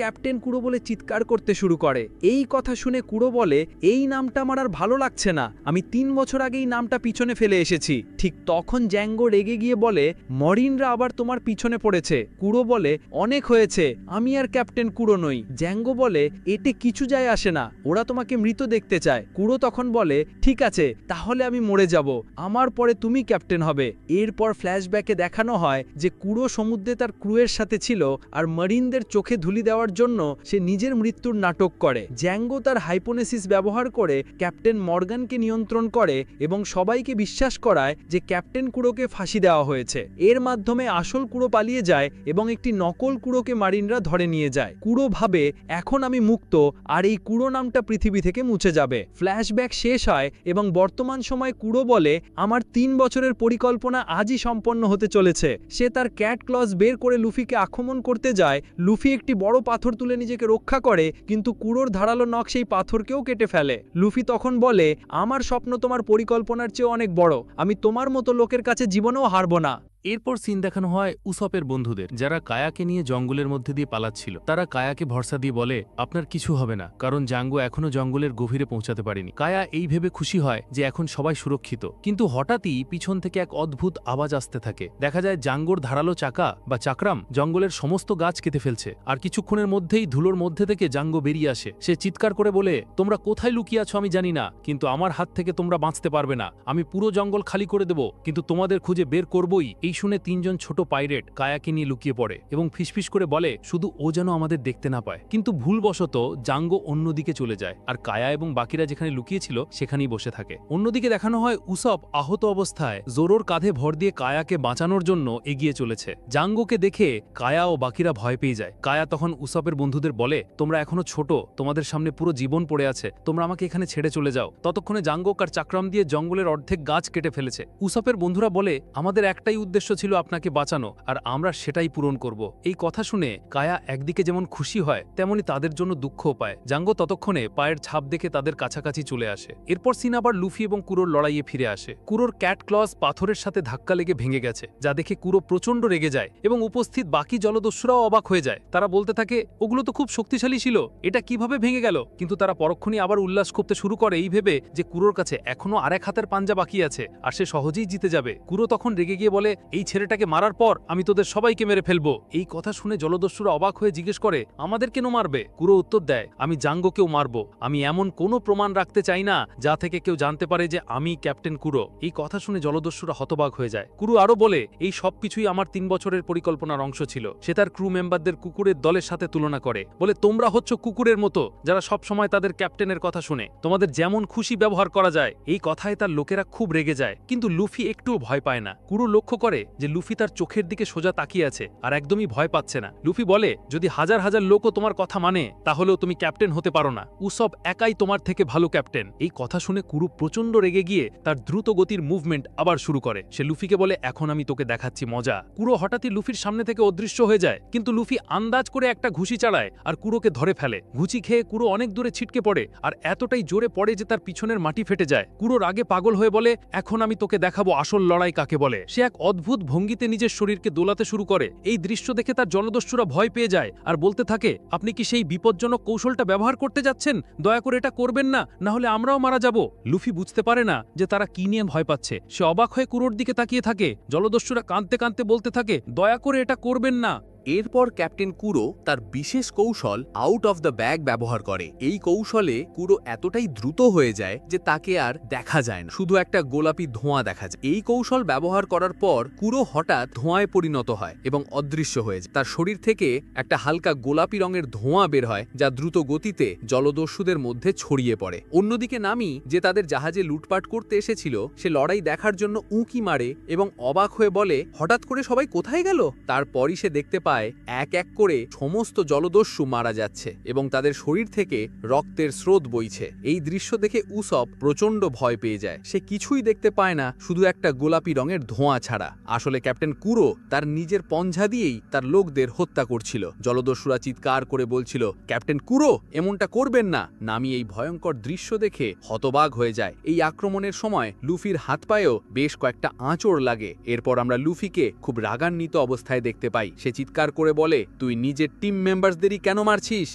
কুড়ো বলে চিৎকার করতে শুরু করে। এই কথা শুনে কুড়ো বলে, এই নামটা আমার আর ভালো লাগছে না, আমি 3 বছর আগে এই নামটা পিছনে ফেলে এসেছি। ঠিক তখন জ্যাঙ্গো রেগে গিয়ে বলে, মরিনরা আবার তোমার পিছনে পড়েছে। কুড়ো বলে, অনেক হয়েছে, আমি আর ক্যাপ্টেন কুড়ো নই। জ্যাঙ্গো বলে, এতে কিছু যায় আসে না, ওরা তোমাকে মৃত দেখতে চায়। কুড়ো তখন বলে, ঠিক আছে, তাহলে আমি মরে যাব, আমার পরে তুমি ক্যাপ্টেন হবে। এরপর ফ্ল্যাশব্যাকে দেখানো হয় যে কুড়ো সমুদ্রে তার ক্রুয়ের সাথে ছিল আর মারিনদের চোখে ধুলি দেওয়ার জন্য সে নিজের মৃত্যুর নাটক করে। জ্যাঙ্গো তার হাইপোনেসিস ব্যবহার করে ক্যাপ্টেন মর্গানকে নিয়ন্ত্রণ করে এবং সবাইকে বিশ্বাস করায় যে ক্যাপ্টেন কুড়োকে ফাঁসি দেওয়া হয়েছে। এর মাধ্যমে আসল কুড়ো পালিয়ে যায় এবং একটি নকল কুড়োকে মারিনরা ধরে নিয়ে যায়। কুড়ো ভাবে, এখন আমি মুক্ত আর এই কুড়ো নামটা পৃথিবী থেকে মুছে যাবে। ফ্ল্যাশব্যাক শেষ হয় এবং বর্তমান সময়ে কুড়ো বলে, আমার 3 বছরের পরিকল্পনা আজই সম্পন্ন হতে চলেছে। সে তার ক্যাট ক্লজ বের করে লুফিকে আক্রমণ করতে যায়। লুফি একটি বড় পাথর তুলে নিজেকে রক্ষা করে, কিন্তু কুড়োর ধারালো নখ সেই পাথরকেও কেটে ফেলে। লুফি তখন বলে, আমার স্বপ্ন তোমার পরিকল্পনার চেয়ে অনেক বড়, আমি তোমার মতো লোকের কাছে জীবনেও হারব না। এরপর সিন দেখানো হয় উসপের বন্ধুদের, যারা কায়াকে নিয়ে জঙ্গলের মধ্যে দিয়ে পালাচ্ছিল। তারা কায়াকে ভরসা দিয়ে বলে, আপনার কিছু হবে না, কারণ জাঙ্গো এখনো জঙ্গলের গভীরে পৌঁছাতে পারেনি। কায়া এই ভেবে খুশি হয় যে এখন সবাই সুরক্ষিত, কিন্তু হঠাৎই পিছন থেকে এক অদ্ভুত আওয়াজ আসতে থাকে। দেখা যায় জাঙ্গোর ধারালো চাকা বা চাকরাম জঙ্গলের সমস্ত গাছ কেটে ফেলছে, আর কিছুক্ষণের মধ্যেই ধুলোর মধ্যে থেকে জাঙ্গো বেরিয়ে আসে। সে চিৎকার করে বলে, তোমরা কোথায় লুকিয়ে আছো আমি জানি না, কিন্তু আমার হাত থেকে তোমরা বাঁচতে পারবে না। আমি পুরো জঙ্গল খালি করে দেব, কিন্তু তোমাদের খুঁজে বের করবই। এই শুনে 3 জন ছোট পাইরেট কায়াকে নিয়ে লুকিয়ে পড়ে এবং ফিসফিস করে বলে, শুধু ও যেন আমাদের দেখতে না পায়। কিন্তু ভুলবশত জাঙ্গো অন্যদিকে চলে যায় আর কায়া এবং বাকিরা যেখানে লুকিয়েছিল সেখানেই বসে থাকে। অন্যদিকে দেখানো হয় উসপ আহত অবস্থায় জোরোর কাঁধে ভর দিয়ে কায়াকে বাঁচানোর জন্য এগিয়ে চলেছে। জাঙ্গোকে দেখে কায়া ও বাকিরা ভয় পেয়ে যায়। কায়া তখন উসপের বন্ধুদের বলে, তোমরা এখনো ছোট, তোমাদের সামনে পুরো জীবন পড়ে আছে, তোমরা আমাকে এখানে ছেড়ে চলে যাও। ততক্ষণে জাঙ্গো আর চাকরাম দিয়ে জঙ্গলের অর্ধেক গাছ কেটে ফেলেছে। উসপের বন্ধুরা বলে, আমাদের একটাই উদ্দেশ্য ছিল আপনাকে বাঁচানো, আর আমরা সেটাই পূরণ করব। এই কথা শুনে কায়া একদিকে যেমন খুশি হয়, তেমনি তাদের জন্য দুঃখও পায়। জাঙ্গো ততক্ষণে পায়ের ছাপ দেখে তাদের কাছাকাছি চলে আসে। এরপর সিন আবার লুফি এবং কুরোর লড়াইয়ে ফিরে আসে। কুরোর ক্যাট ক্লজ পাথরের সাথে ধাক্কা লেগে ভেঙে গেছে, যা দেখে কুরো প্রচণ্ড রেগে যায় এবং উপস্থিত বাকি জলদস্যুরাও অবাক হয়ে যায়। তারা বলতে থাকে, ওগুলো তো খুব শক্তিশালী ছিল, এটা কিভাবে ভেঙে গেল। কিন্তু তারা পরক্ষণই আবার উল্লাস করতে শুরু করে এই ভেবে যে কুরোর কাছে এখনো আরেক হাতের পাঞ্জা বাকি আছে আর সে সহজেই জিতে যাবে। কুরো তখন রেগে গিয়ে বলে, এই ছেলেটাকে মারার পর আমি তোদের সবাইকে মেরে ফেলবো। এই কথা শুনে জলদস্যুরা অবাক হয়ে জিজ্ঞেস করে, আমাদের কেন মারবে? কুরো উত্তর দেয়, আমি জাঙ্গোকেও মারবো। আমি এমন কোনো প্রমাণ রাখতে চাই না যা থেকে কেউ জানতে পারে যে আমি ক্যাপ্টেন কুরো। এই কথা শুনে জলদস্যুরা হতবাক হয়ে যায়। কুরো আরো বলে, এই সবকিছুই আমার 3 বছরের পরিকল্পনার অংশ ছিল। সে তার ক্রু মেম্বারদের কুকুরের দলের সাথে তুলনা করে, বলে তোমরা হচ্ছ কুকুরের মতো যারা সব সময় তাদের ক্যাপ্টেনের কথা শুনে, তোমাদের যেমন খুশি ব্যবহার করা যায়। এই কথায় তার লোকেরা খুব রেগে যায়, কিন্তু লুফি একটুও ভয় পায় না। কুরো লক্ষ্য করে যে লুফি তার চোখের দিকে সোজা তাকিয়ে আছে আর একদমই ভয় পাচ্ছে না। লুফি বলে, যদি হাজার হাজার লোকও তোমার কথা মানে তাহলেও তুমি ক্যাপ্টেন হতে পারো না। উসব একাই তোমার থেকে ভালো ক্যাপ্টেন। এই কথা শুনে কুরো প্রচন্ড রেগে গিয়ে তার দ্রুত গতির মুভমেন্ট আবার শুরু করে। সে লুফিকে বলে, এখন আমি তোকে দেখাচ্ছি মজা। কুরো হঠাৎই লুফির সামনে থেকে অদৃশ্য হয়ে যায়, কিন্তু লুফি আন্দাজ করে একটা ঘুষি চালায় আর কুরোকে ধরে ফেলে। ঘুষি খেয়ে কুরো অনেক দূরে ছিটকে পড়ে আর এতটাই জোরে পড়ে যে তার পিছনের মাটি ফেটে যায়। কুরোর আগে পাগল হয়ে বলে, এখন আমি তোকে দেখাবো আসল লড়াই কাকে বলে। সে এক অদ্ভুত ভঙ্গিতে নিজের শরীরকে দোলাতে শুরু করে। এই দৃশ্য দেখে তার জলদস্যুরা ভয় পেয়ে যায় আর বলতে থাকে, আপনি কি সেই বিপজ্জনক কৌশলটা ব্যবহার করতে যাচ্ছেন? দয়া করে এটা করবেন না, না হলে আমরাও মারা যাব। লুফি বুঝতে পারে না যে তারা কি নিয়ে ভয় পাচ্ছে। সে অবাক হয়ে কুরোর দিকে তাকিয়ে থাকে। জলদস্যুরা কাঁদতে কাঁদতে বলতে থাকে, দয়া করে এটা করবেন না। এরপর ক্যাপ্টেন কুরো তার বিশেষ কৌশল আউট অফ দ্য ব্যাগ ব্যবহার করে। এই কৌশলে কুরো এতটাই দ্রুত হয়ে যায় যে তাকে আর দেখা যায় না, শুধু একটা গোলাপি ধোঁয়া দেখা যায়। এই কৌশল ব্যবহার করার পর কুরো হঠাৎ ধোঁয়ায় পরিণত হয় এবং অদৃশ্য হয়ে যায়। তার শরীর থেকে একটা হালকা গোলাপি রঙের ধোঁয়া বের হয় যা দ্রুত গতিতে জলদস্যুদের মধ্যে ছড়িয়ে পড়ে। অন্যদিকে নামি, যে তাদের জাহাজে লুটপাট করতে এসেছিল, সে লড়াই দেখার জন্য উঁকি মারে এবং অবাক হয়ে বলে, হঠাৎ করে সবাই কোথায় গেল? তারপরই সে দেখতে পায় এক এক করে সমস্ত জলদস্যু মারা যাচ্ছে এবং তাদের শরীর থেকে রক্তের স্রোত বইছে। এই দৃশ্য দেখে উসব প্রচন্ড ভয় পেয়ে যায়। সে কিছুই দেখতে পায় না, শুধু একটা গোলাপি রঙের ধোঁয়া ছাড়া। আসলে ক্যাপ্টেন কুরো তার নিজের পঞ্ঝা দিয়েই তার লোকদের হত্যা করছিল। জলদস্যুরা চিৎকার করে বলছিল, ক্যাপ্টেন কুরো, এমনটা করবেন না। নামি এই ভয়ঙ্কর দৃশ্য দেখে হতবাক হয়ে যায়। এই আক্রমণের সময় লুফির হাত পায়েও বেশ কয়েকটা আঁচড় লাগে। এরপর আমরা লুফিকে খুব রাগান্বিত অবস্থায় দেখতে পাই। সে চিৎকার করে বলে, তুই নিজের টিম মেম্বারসদেরই কেন মারছিস?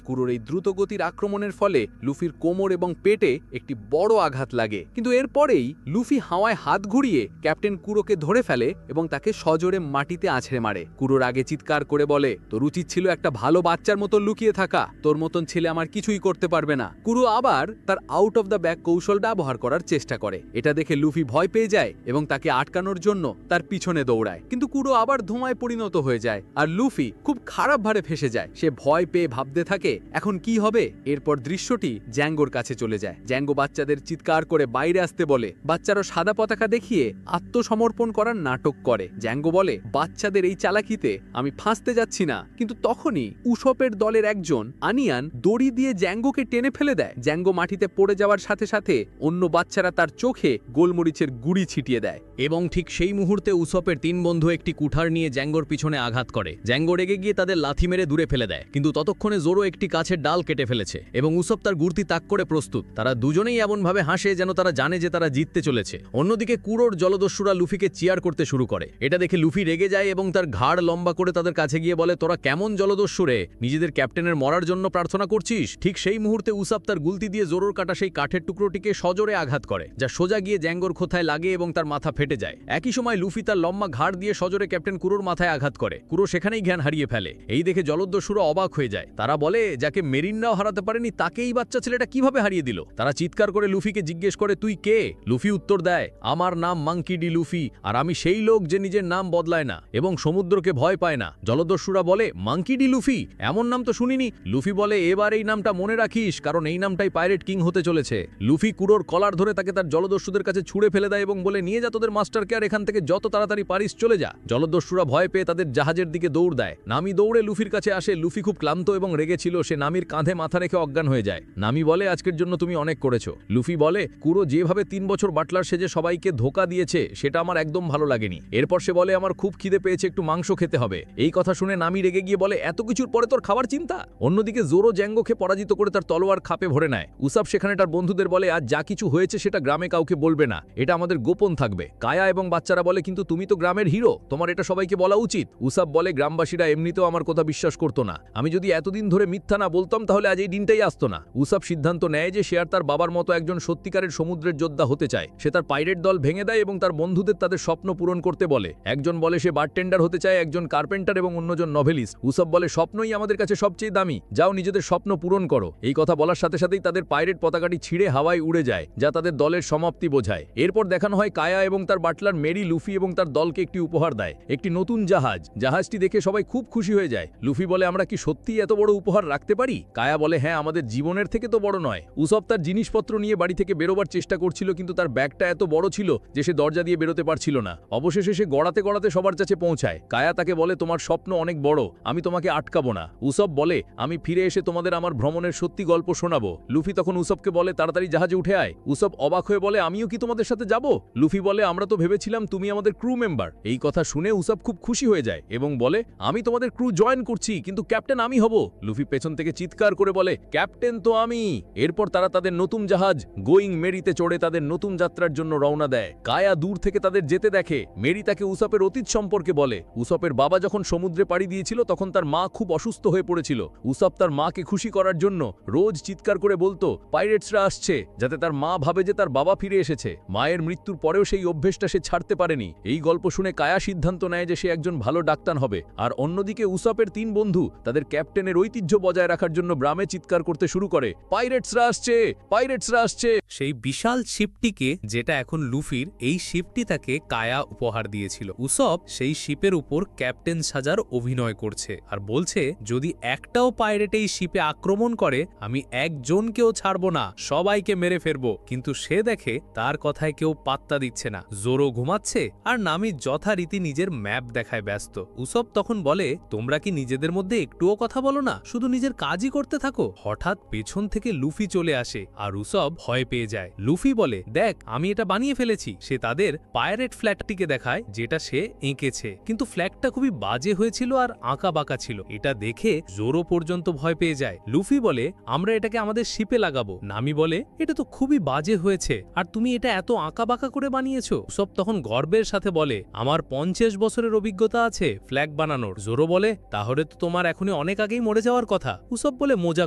কুরোর এই দ্রুতগতির আক্রমণের ফলে লুফির কোমর এবং পেটে একটি বড় আঘাত লাগে, কিন্তু এরপরেই লুফি হাওয়ায় হাত ঘুরিয়ে ক্যাপ্টেন কুরোকে ধরে ফেলে এবং তাকে সজোরে মাটিতে আছড়ে মারে। কুরোর আগে চিৎকার করে বলে, তোর উচিত ছিল একটা ভালো বাচ্চার মতো লুকিয়ে থাকা। তোর মতন ছেলে আমার কিছুই করতে পারবে না। কুরো আবার তার আউট অফ দ্য ব্যাগ কৌশল ব্যবহার করার চেষ্টা করে। এটা দেখে লুফি ভয় পেয়ে যায় এবং তাকে আটকানোর জন্য তার পিছনে দৌড়ায়, কিন্তু কুরো আবার ধোঁয়ায় পরিণত হয়ে যায় আর লুফি খুব খারাপ ভাবে ফেসে যায়। সে ভয় পেয়ে ভাবতে থাকে এখন কি হবে। এরপর দৃশ্যটি জ্যাঙ্গোর কাছে চলে যায়। জ্যাঙ্গো বাচ্চাদের চিৎকার করে বাইরে আসতে বলে। বাচ্চারা সাদা পতাকা দেখিয়ে আত্মসমর্পণ করার নাটক করে। জ্যাঙ্গো বলে, বাচ্চাদের এই চালাকিতে আমি ফাঁসতে যাচ্ছি না। কিন্তু তখনই উসপের দলের একজন আনিয়ান দড়ি দিয়ে জ্যাঙ্গোকে টেনে ফেলে দেয়। জ্যাঙ্গো মাটিতে পড়ে যাওয়ার সাথে সাথে অন্য বাচ্চারা তার চোখে গোলমরিচের গুঁড়ি ছিটিয়ে দেয় এবং ঠিক সেই মুহূর্তে উসপের 3 বন্ধু একটি কুঠার নিয়ে জ্যাঙ্গোর পিছনে আঘাত করে। জ্যাঙ্গো রেগে গিয়ে তাদের লাথি মেরে দূরে ফেলে দেয়, কিন্তু ততক্ষণে জোরো একটি গাছের ডাল কেটে ফেলেছে এবং উসপ তার গুর্তি তাক করে প্রস্তুত। তারা দুজনেই এমনভাবে হাসে যেন তারা জানে যে তারা জিততে চলেছে। অন্যদিকে কুরোর জলদস্যুরা লুফিকে চিয়ার করতে শুরু করে। এটা দেখে লুফি রেগে যায় এবং তার ঘাড় লম্বা করে তাদের কাছে গিয়ে বলে, তোরা কেমন জলদস্যু রে? নিজেদের ক্যাপ্টেনের মরার জন্য প্রার্থনা করছিস? ঠিক সেই মুহূর্তে উসপ তার গুলতি দিয়ে জোরোর কাটা সেই কাঠের টুকরোটিকে সজোরে আঘাত করে, যা সোজা গিয়ে জ্যাঙ্গোর খোথায় লাগে এবং তার মাথা ফেটে যায়। একই সময় লুফি তার লম্বা ঘাড় দিয়ে সজোরে ক্যাপ্টেন কুরোর মাথায় আঘাত করে। কুরো সেখানেই জ্ঞান হারিয়ে ফেলে। এই দেখে জলদস্যুরা অবাক হয়ে যায়। তারা বলে, যাকে মেরিনরাও হারাতে পারেনি তাকে এই বাচ্চা ছেলেটা কিভাবে হারিয়ে দিল? তারা চিৎকার করে লুফিকে জিজ্ঞেস করে, তুই কে? লুফি উত্তর দেয়, আমার নাম মাঙ্কি ডি লুফি, আর আমি সেই লোক যে নিজের নাম বদলায় না এবং সমুদ্রকে ভয় পায় না। জলদস্যুরা বলে, মাঙ্কি ডি লুফি, এমন নাম তো শুনিনি। লুফি বলে, এবার এই নামটা মনে রাখিস, কারণ এই নামটাই পাইরেট কিং হতে চলেছে। লুফি কুরোর কলার ধরে তাকে তার জলদস্যুদের কাছে ছুঁড়ে ফেলে দেয় এবং বলে, নিয়ে যা তোদের মাস্টারকে, আর এখান থেকে যত তাড়াতাড়ি পারিস চলে যা। জলদস্যুরা ভয় পেয়ে তাদের জাহাজের দিকে দৌড় দেয়। নামি দৌড়ে লুফির কাছে আসে। লুফি খুব ক্লান্ত এবং রেগে ছিল। সে নামির কাঁধে মাথা রেখে অজ্ঞান হয়ে যায়। নামি বলে, আজকের জন্য তুমি অনেক করেছো। লুফি বলে, কুরো যেভাবে 3 বছর বাটলার সেজে সবাইকে ধোকা দিয়েছে সেটা আমার একদম ভালো লাগেনি। এরপর সে বলে, আমার খুব খিদে পেয়েছে, একটু মাংস খেতে হবে। এই কথা শুনে নামি রেগে গিয়ে বলে, এত কিছুর পরে তোর খাবার চিন্তা? অন্যদিকে জোরো জ্যাঙ্গোকে পরাজিত করে তার তলোয়ার খাপে ভরে নেয়। উসব সেখানে তার বন্ধুদের বলে, আজ যা কিছু হয়েছে সেটা গ্রামে কাউকে বলবে না, এটা আমাদের গোপন থাকবে। কায়া এবং বাচ্চারা বলে, কিন্তু তুমি তো গ্রামের হিরো, তোমার এটা সবাইকে বলা উচিত। উসব বলে, গ্রামবাসী গ্রামবাসীরা এমনিতেও আমার কথা বিশ্বাস করত না। আমি যদি এতদিন ধরে মিথ্যা না বলতাম তাহলে আজ এই দিনটাই আসতো না। উসাব সিদ্ধান্ত নেয় যে সে আর তার বাবার মতো একজন সত্যিকারের সমুদ্রের যোদ্ধা হতে চায়। সে তার পাইরেট দল ভেঙে দেয় এবং তার বন্ধুদের তাদের স্বপ্ন পূরণ করতে বলে। একজন বলে সে বারটেন্ডার হতে চায়, একজন কার্পেন্টার এবং অন্যজন নভেলিস্ট। উসাব বলে স্বপ্নই আমাদের কাছে সবচেয়ে দামি, যাও নিজেদের স্বপ্ন পূরণ করো। এই কথা বলার সাথে সাথেই তাদের পাইরেট পতাকাটি ছিঁড়ে হাওয়ায় উড়ে যায়, যা তাদের দলের সমাপ্তি বোঝায়। এরপর দেখানো হয় কায়া এবং তার বাটলার মেরি লুফি এবং তার দলকে একটি উপহার দেয়, একটি নতুন জাহাজ। জাহাজটি দেখে সবাই খুব খুশি হয়ে যায়। লুফি বলে আমরা কি সত্যিই এত বড় উপহার রাখতে পারি? কায়া বলে হ্যাঁ, আমাদের জীবনের থেকে তো বড় নয়। উসব তার জিনিসপত্র নিয়ে বাড়ি থেকে বেরোবার চেষ্টা করছিল, কিন্তু তার ব্যাগটা এত বড় ছিল যে সে দরজা দিয়ে বেরোতে পারছিল না। অবশেষে সে গড়াতে গড়াতে সবার কাছে পৌঁছায়। কায়া তাকে বলে তোমার স্বপ্ন অনেক বড়, আমি তোমাকে আটকাবো না। উসব বলে আমি ফিরে এসে তোমাদের আমার ভ্রমণের সত্যি গল্প শোনাবো। লুফি তখন উসবকে বলে তাড়াতাড়ি জাহাজে উঠে আয়। উসব অবাক হয়ে বলে আমিও কি তোমাদের সাথে যাব? লুফি বলে আমরা তো ভেবেছিলাম তুমি আমাদের ক্রু মেম্বার। এই কথা শুনে উসব খুব খুশি হয়ে যায় এবং বলে আমি তোমাদের ক্রু জয়েন করছি, কিন্তু ক্যাপ্টেন আমি হব। লুফি পেছন থেকে চিৎকার করে বলে ক্যাপ্টেন তো আমি। এরপর তারা তাদের নতুন জাহাজ গোয়িং মেরিতে চড়ে তাদের নতুন যাত্রার জন্য রওনা দেয়। কায়া দূর থেকে তাদের যেতে দেখে। মেরি তাকে উসপের অতীত সম্পর্কে বলে। উসপের বাবা যখন সমুদ্রে পাড়ি দিয়েছিল তখন তার মা খুব অসুস্থ হয়ে পড়েছিল। উসপ তার মাকে খুশি করার জন্য রোজ চিৎকার করে বলতো পাইরেটসরা আসছে, যাতে তার মা ভাবে যে তার বাবা ফিরে এসেছে। মায়ের মৃত্যুর পরেও সেই অভ্যেসটা সে ছাড়তে পারেনি। এই গল্প শুনে কায়া সিদ্ধান্ত নেয় যে সে একজন ভালো ডাক্তার হবে। আর অন্যদিকে উসপের 3 বন্ধু তাদের ক্যাপ্টেনের ঐতিহ্য বজায় রাখার জন্য ব্রামে চিৎকার করতে শুরু করে পাইরেটসরা আসছে, পাইরেটসরা আসছে। সেই বিশাল শিপটিকে, যেটা এখন লুফির, এই শিপটি তাকে কায়া উপহার দিয়েছিল। উসব সেই শিপের উপর ক্যাপ্টেন সাজার অভিনয় করছে আর বলছে যদি একটাও পাইরেট এই শিপে আক্রমণ করে আমি একজনকেও ছাড়বো না, সবাইকে মেরে ফেলবো। কিন্তু সে দেখে তার কথায় কেউ পাত্তা দিচ্ছে না। জোরো ঘুমাচ্ছে আর নামি যথারীতি নিজের ম্যাপ দেখায় ব্যস্ত। উসব তখন বলে তোমরা কি নিজেদের মধ্যে একটুও কথা বলো না, শুধু নিজের কাজই করতে থাকো? হঠাৎ পেছন থেকে লুফি চলে আসে আর উসব ভয় পেয়ে যায়। লুফি বলে দেখ আমি এটা বানিয়ে ফেলেছি। সে তাদের পাইরেট ফ্ল্যাগটিকে দেখায় যেটা সে এঁকেছে, কিন্তু ফ্ল্যাগটা খুবই বাজে হয়েছিল আর আঁকা বাঁকা ছিল। এটা দেখে জোরো পর্যন্ত ভয় পেয়ে যায়। লুফি বলে আমরা এটাকে আমাদের শিপে লাগাবো। নামি বলে এটা তো খুবই বাজে হয়েছে আর তুমি এটা এত আঁকা বাঁকা করে বানিয়েছো। উসব তখন গর্বের সাথে বলে আমার 50 বছরের অভিজ্ঞতা আছে ফ্ল্যাগ বানানোর। জোরো বলে তাহলে তো তোমার এখনই অনেক আগেই মরে যাওয়ার কথা। উসব বলে মজা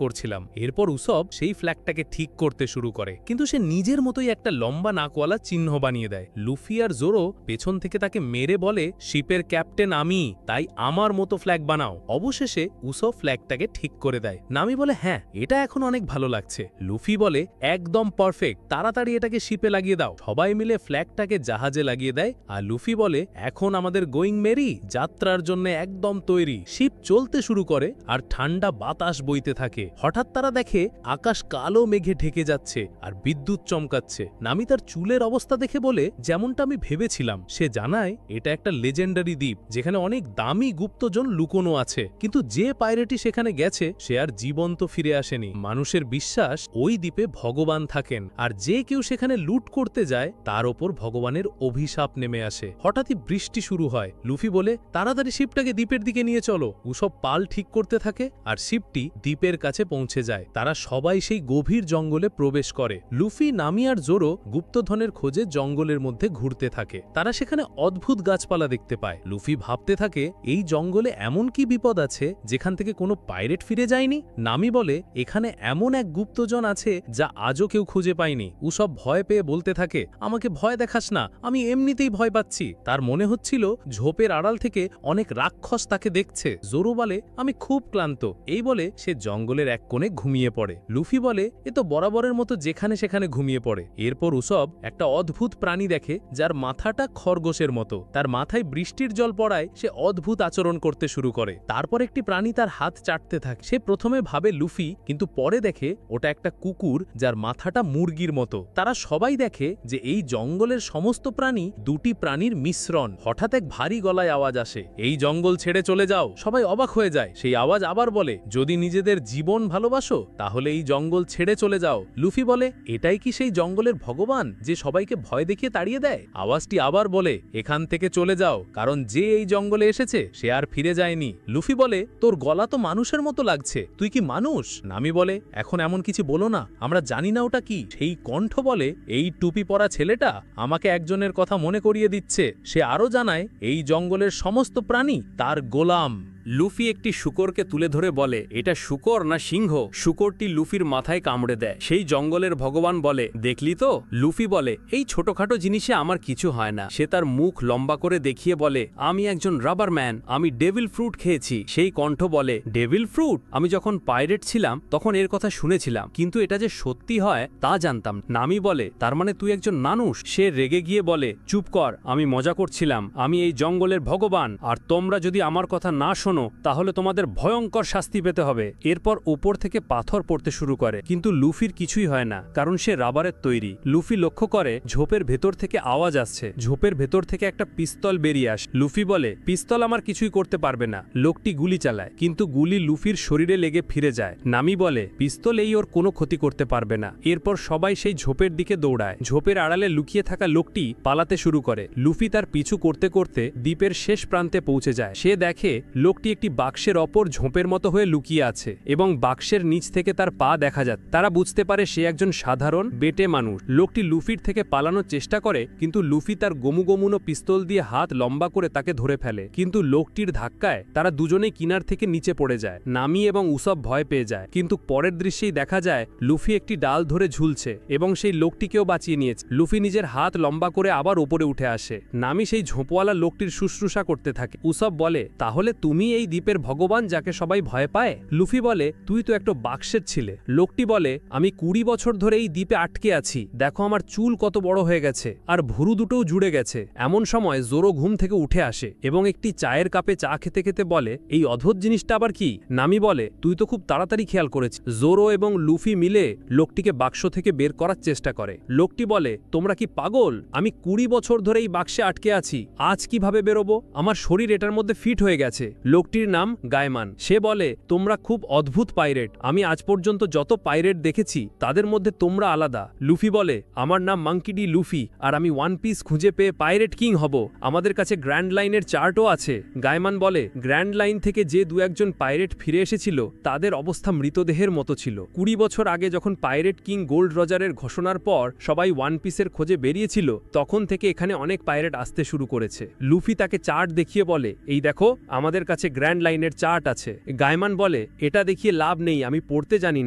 করছিলাম। এরপর উসব সেই ফ্ল্যাগটাকে ঠিক করতে শুরু করে, কিন্তু সে নিজের মতোই একটা লম্বা নাকওয়ালা চিহ্ন বানিয়ে দেয়। লুফি আর জোরো পেছন থেকে তাকে মেরে বলে শিপের ক্যাপ্টেন আমি, তাই আমার মতো ফ্ল্যাগ বানাও। অবশেষে উসব ফ্ল্যাগটাকে ঠিক করে দেয়। নামি বলে হ্যাঁ এটা এখন অনেক ভালো লাগছে। লুফি বলে একদম পারফেক্ট, তাড়াতাড়ি এটাকে শিপে লাগিয়ে দাও। সবাই মিলে ফ্ল্যাগটাকে জাহাজে লাগিয়ে দেয় আর লুফি বলে এখন আমাদের গোয়িং মেরি যাত্রার জন্য একদম তৈরি। শিপ চলতে শুরু করে আর ঠান্ডা বাতাস বইতে থাকে। হঠাৎ তারা দেখে আকাশ কালো মেঘে ঢেকে যাচ্ছে আর বিদ্যুৎ চমকাচ্ছে। নামি তার চুলের অবস্থা দেখে বলে যেমনটা আমি ভেবেছিলাম। সে জানায় এটা একটা লেজেন্ডারি দ্বীপ যেখানে অনেক দামি গুপ্তজন লুকোনো আছে, কিন্তু যে পাইরেটই সেখানে গেছে সে আর জীবন্ত ফিরে আসেনি। মানুষের বিশ্বাস ওই দ্বীপে ভগবান থাকেন আর যে কেউ সেখানে লুট করতে যায় তার ওপর ভগবানের অভিশাপ নেমে আসে। হঠাৎই বৃষ্টি শুরু হয়। লুফি বলে তাড়াতাড়ি শিপটাকে দ্বীপের দিকে নিয়ে চলো। উসব পাল ঠিক করতে থাকে আর শিপটি দ্বীপের কাছে পৌঁছে যায়। তারা সবাই সেই গভীর জঙ্গলে প্রবেশ করে। লুফি, নামি আর জোরো গুপ্তধনের খোঁজে জঙ্গলের মধ্যে ঘুরতে থাকে। তারা সেখানে অদ্ভুত গাছপালা দেখতে পায়। লুফি ভাবতে থাকে এই জঙ্গলে এমন কি বিপদ আছে যেখান থেকে কোনো পাইরেট ফিরে যায়নি। নামি বলে এখানে এমন এক গুপ্তজন আছে যা আজও কেউ খুঁজে পায়নি। উসব ভয় পেয়ে বলতে থাকে আমাকে ভয় দেখাস না, আমি এমনিতেই ভয় পাচ্ছি। তার মনে হচ্ছিল ঝোপের আড়াল থেকে অনেক রাক্ষস তাকে দেখছে। জোরো বলে আমি খুব ক্লান্ত। এই বলে সে জঙ্গলের এক কোণে ঘুমিয়ে পড়ে। লুফি বলে এ তো বরাবরের মতো যেখানে সেখানে ঘুমিয়ে পড়ে। এরপর উসব একটা অদ্ভুত প্রাণী দেখে যার মাথাটা খরগোশের মতো। তার মাথায় বৃষ্টির জল পড়ায় সে অদ্ভুত আচরণ করতে শুরু করে। তারপর একটি প্রাণী তার হাত চাটতে থাকে। সে প্রথমে ভাবে লুফি, কিন্তু পরে দেখে ওটা একটা কুকুর যার মাথাটা মুরগির মতো। তারা সবাই দেখে যে এই জঙ্গলের সমস্ত প্রাণী দুটি প্রাণীর মিশ্রণ। হঠাৎ এক ভারী গলায় আওয়াজ আসে এই জঙ্গল ছেড়ে চলে যাও। সবাই অবাক হয়ে যায়। সেই আওয়াজ আবার বলে যদি নিজেদের জীবন ভালোবাসো তাহলে এই জঙ্গল ছেড়ে চলে যাও। লুফি বলে এটাই কি সেই জঙ্গলের ভগবান যে সবাইকে ভয় দেখিয়ে তাড়িয়ে দেয়? আওয়াজটি আবার বলে এখান থেকে চলে যাও, কারণ যে এই জঙ্গলে এসেছে সে আর ফিরে যায়নি। লুফি বলে তোর গলা তো মানুষের মতো লাগছে, তুই কি মানুষ? নামি বলে এখন এমন কিছু বলো না, আমরা জানি না ওটা কি। সেই কণ্ঠ বলে এই টুপি পরা ছেলেটা আমাকে একজনের কথা মনে করিয়ে দিচ্ছে। সে আরো জানায় এই জঙ্গলের সমস্ত প্রাণী তার গোলাম। লুফি একটি শূকরকে তুলে ধরে বলে, এটা শূকর না সিংহ? শূকরটি লুফির মাথায় কামড়ে দেয়। সেই জঙ্গলের ভগবান বলে, দেখলি তো? লুফি বলে, এই ছোটখাটো জিনিসে আমার কিছু হয় না। সে তার মুখ লম্বা করে দেখিয়ে বলে, আমি একজন রাবার ম্যান, আমি ডেভিল ফ্রুট খেয়েছি। সেই কণ্ঠ বলে, ডেভিল ফ্রুট? আমি যখন পাইরেট ছিলাম তখন এর কথা শুনেছিলাম, কিন্তু এটা যে সত্যি হয় তা জানতাম। নামি বলে, তার মানে তুই একজন মানুষ? সে রেগে গিয়ে বলে, চুপ কর, আমি মজা করছিলাম। আমি এই জঙ্গলের ভগবান, আর তোমরা যদি আমার কথা না শোনো তাহলে তোমাদের ভয়ঙ্কর শাস্তি পেতে হবে। এরপর উপর থেকে পাথর পড়তে শুরু করে, কিন্তু লুফির কিছুই হয় না, কারণ সে রাবারের তৈরি। লুফি লক্ষ্য করে ঝোপের ভেতর থেকে আওয়াজ আসছে। ঝোপের ভেতর থেকে একটা পিস্তল বেরিয়ে আসে। লুফি বলে, পিস্তল আমার কিছুই করতে পারবে না। লোকটি গুলি চালায়, কিন্তু গুলি লুফির শরীরে লেগে ফিরে যায়। নামি বলে, পিস্তল এই ওর কোনো ক্ষতি করতে পারবে না। এরপর সবাই সেই ঝোপের দিকে দৌড়ায়। ঝোপের আড়ালে লুকিয়ে থাকা লোকটি পালাতে শুরু করে। লুফি তার পিছু করতে করতে দ্বীপের শেষ প্রান্তে পৌঁছে যায়। সে দেখে লোকটি একটি বাক্সের অপর ঝোপের মতো হয়ে লুকিয়ে আছে এবং বাক্সের নিচ থেকে তার পা দেখা যায়। তারা বুঝতে পারে সে একজন সাধারণ বেটে মানুষ। লোকটি লুফির থেকে পালানোর চেষ্টা করে, কিন্তু লুফি তার গোমুগোমুনো পিস্তল দিয়ে হাত লম্বা করে তাকে ধরে ফেলে। কিন্তু লোকটির ধাক্কায় তারা দুজনেই কিনার থেকে নিচে পড়ে যায়। নামি এবং উসব ভয় পেয়ে যায়, কিন্তু পরের দৃশ্যেই দেখা যায় লুফি একটি ডাল ধরে ঝুলছে এবং সেই লোকটিকেও বাঁচিয়ে নিয়েছে। লুফি নিজের হাত লম্বা করে আবার উপরে উঠে আসে। নামি সেই ঝোপওয়ালা লোকটির শুশ্রূষা করতে থাকে। উসব বলে, তাহলে তুমি এই দ্বীপের ভগবান যাকে সবাই ভয় পায়? লুফি বলে, তুই তো একটা বাক্সের ছিলে। লোকটি বলে, আমি 20 বছর ধরে এই দ্বীপে আটকে আছি। দেখো আমার চুল কত বড় হয়ে গেছে, আর ভুরু দুটোও জুড়ে গেছে। এমন সময় জোরো ঘুম থেকে উঠে আসে এবং একটি চায়ের কাপে চা খেতে খেতে বলে, এই অদ্ভুত জিনিসটা আবার কি? নামি বলে, তুই তো খুব তাড়াতাড়ি খেয়াল করেছিস। জোরো এবং লুফি মিলে লোকটিকে বাক্স থেকে বের করার চেষ্টা করে। লোকটি বলে, তোমরা কি পাগল? আমি 20 বছর ধরে এই বাক্সে আটকে আছি, আজ কিভাবে বেরোবো? আমার শরীর এটার মধ্যে ফিট হয়ে গেছে। লোকটির নাম গায়মান। সে বলে, তোমরা খুব অদ্ভুত পাইরেট। আমি আজ পর্যন্ত যত পাইরেট দেখেছি তাদের মধ্যে তোমরা আলাদা। লুফি বলে, আমার নাম মাঙ্কি ডি লুফি, আর আমি ওয়ান পিস খুঁজে পেয়ে পাইরেট কিং হব। আমাদের কাছে গ্র্যান্ড লাইনের চার্টও আছে। গায়মান বলে, গ্র্যান্ড লাইন থেকে যে 2-1 পাইরেট ফিরে এসেছিল তাদের অবস্থা মৃতদেহের মতো ছিল। 20 বছর আগে যখন পাইরেট কিং গোল্ড রজারের ঘোষণার পর সবাই ওয়ান পিসের খোঁজে বেরিয়েছিল, তখন থেকে এখানে অনেক পাইরেট আসতে শুরু করেছে। লুফি তাকে চার্ট দেখিয়ে বলে, এই দেখো, আমাদের কাছে গ্র্যান্ড লাইনের চার্ট আছে। গায়মান বলে, এটা দেখিয়ে লাভ নেই, আমি পড়তে জানি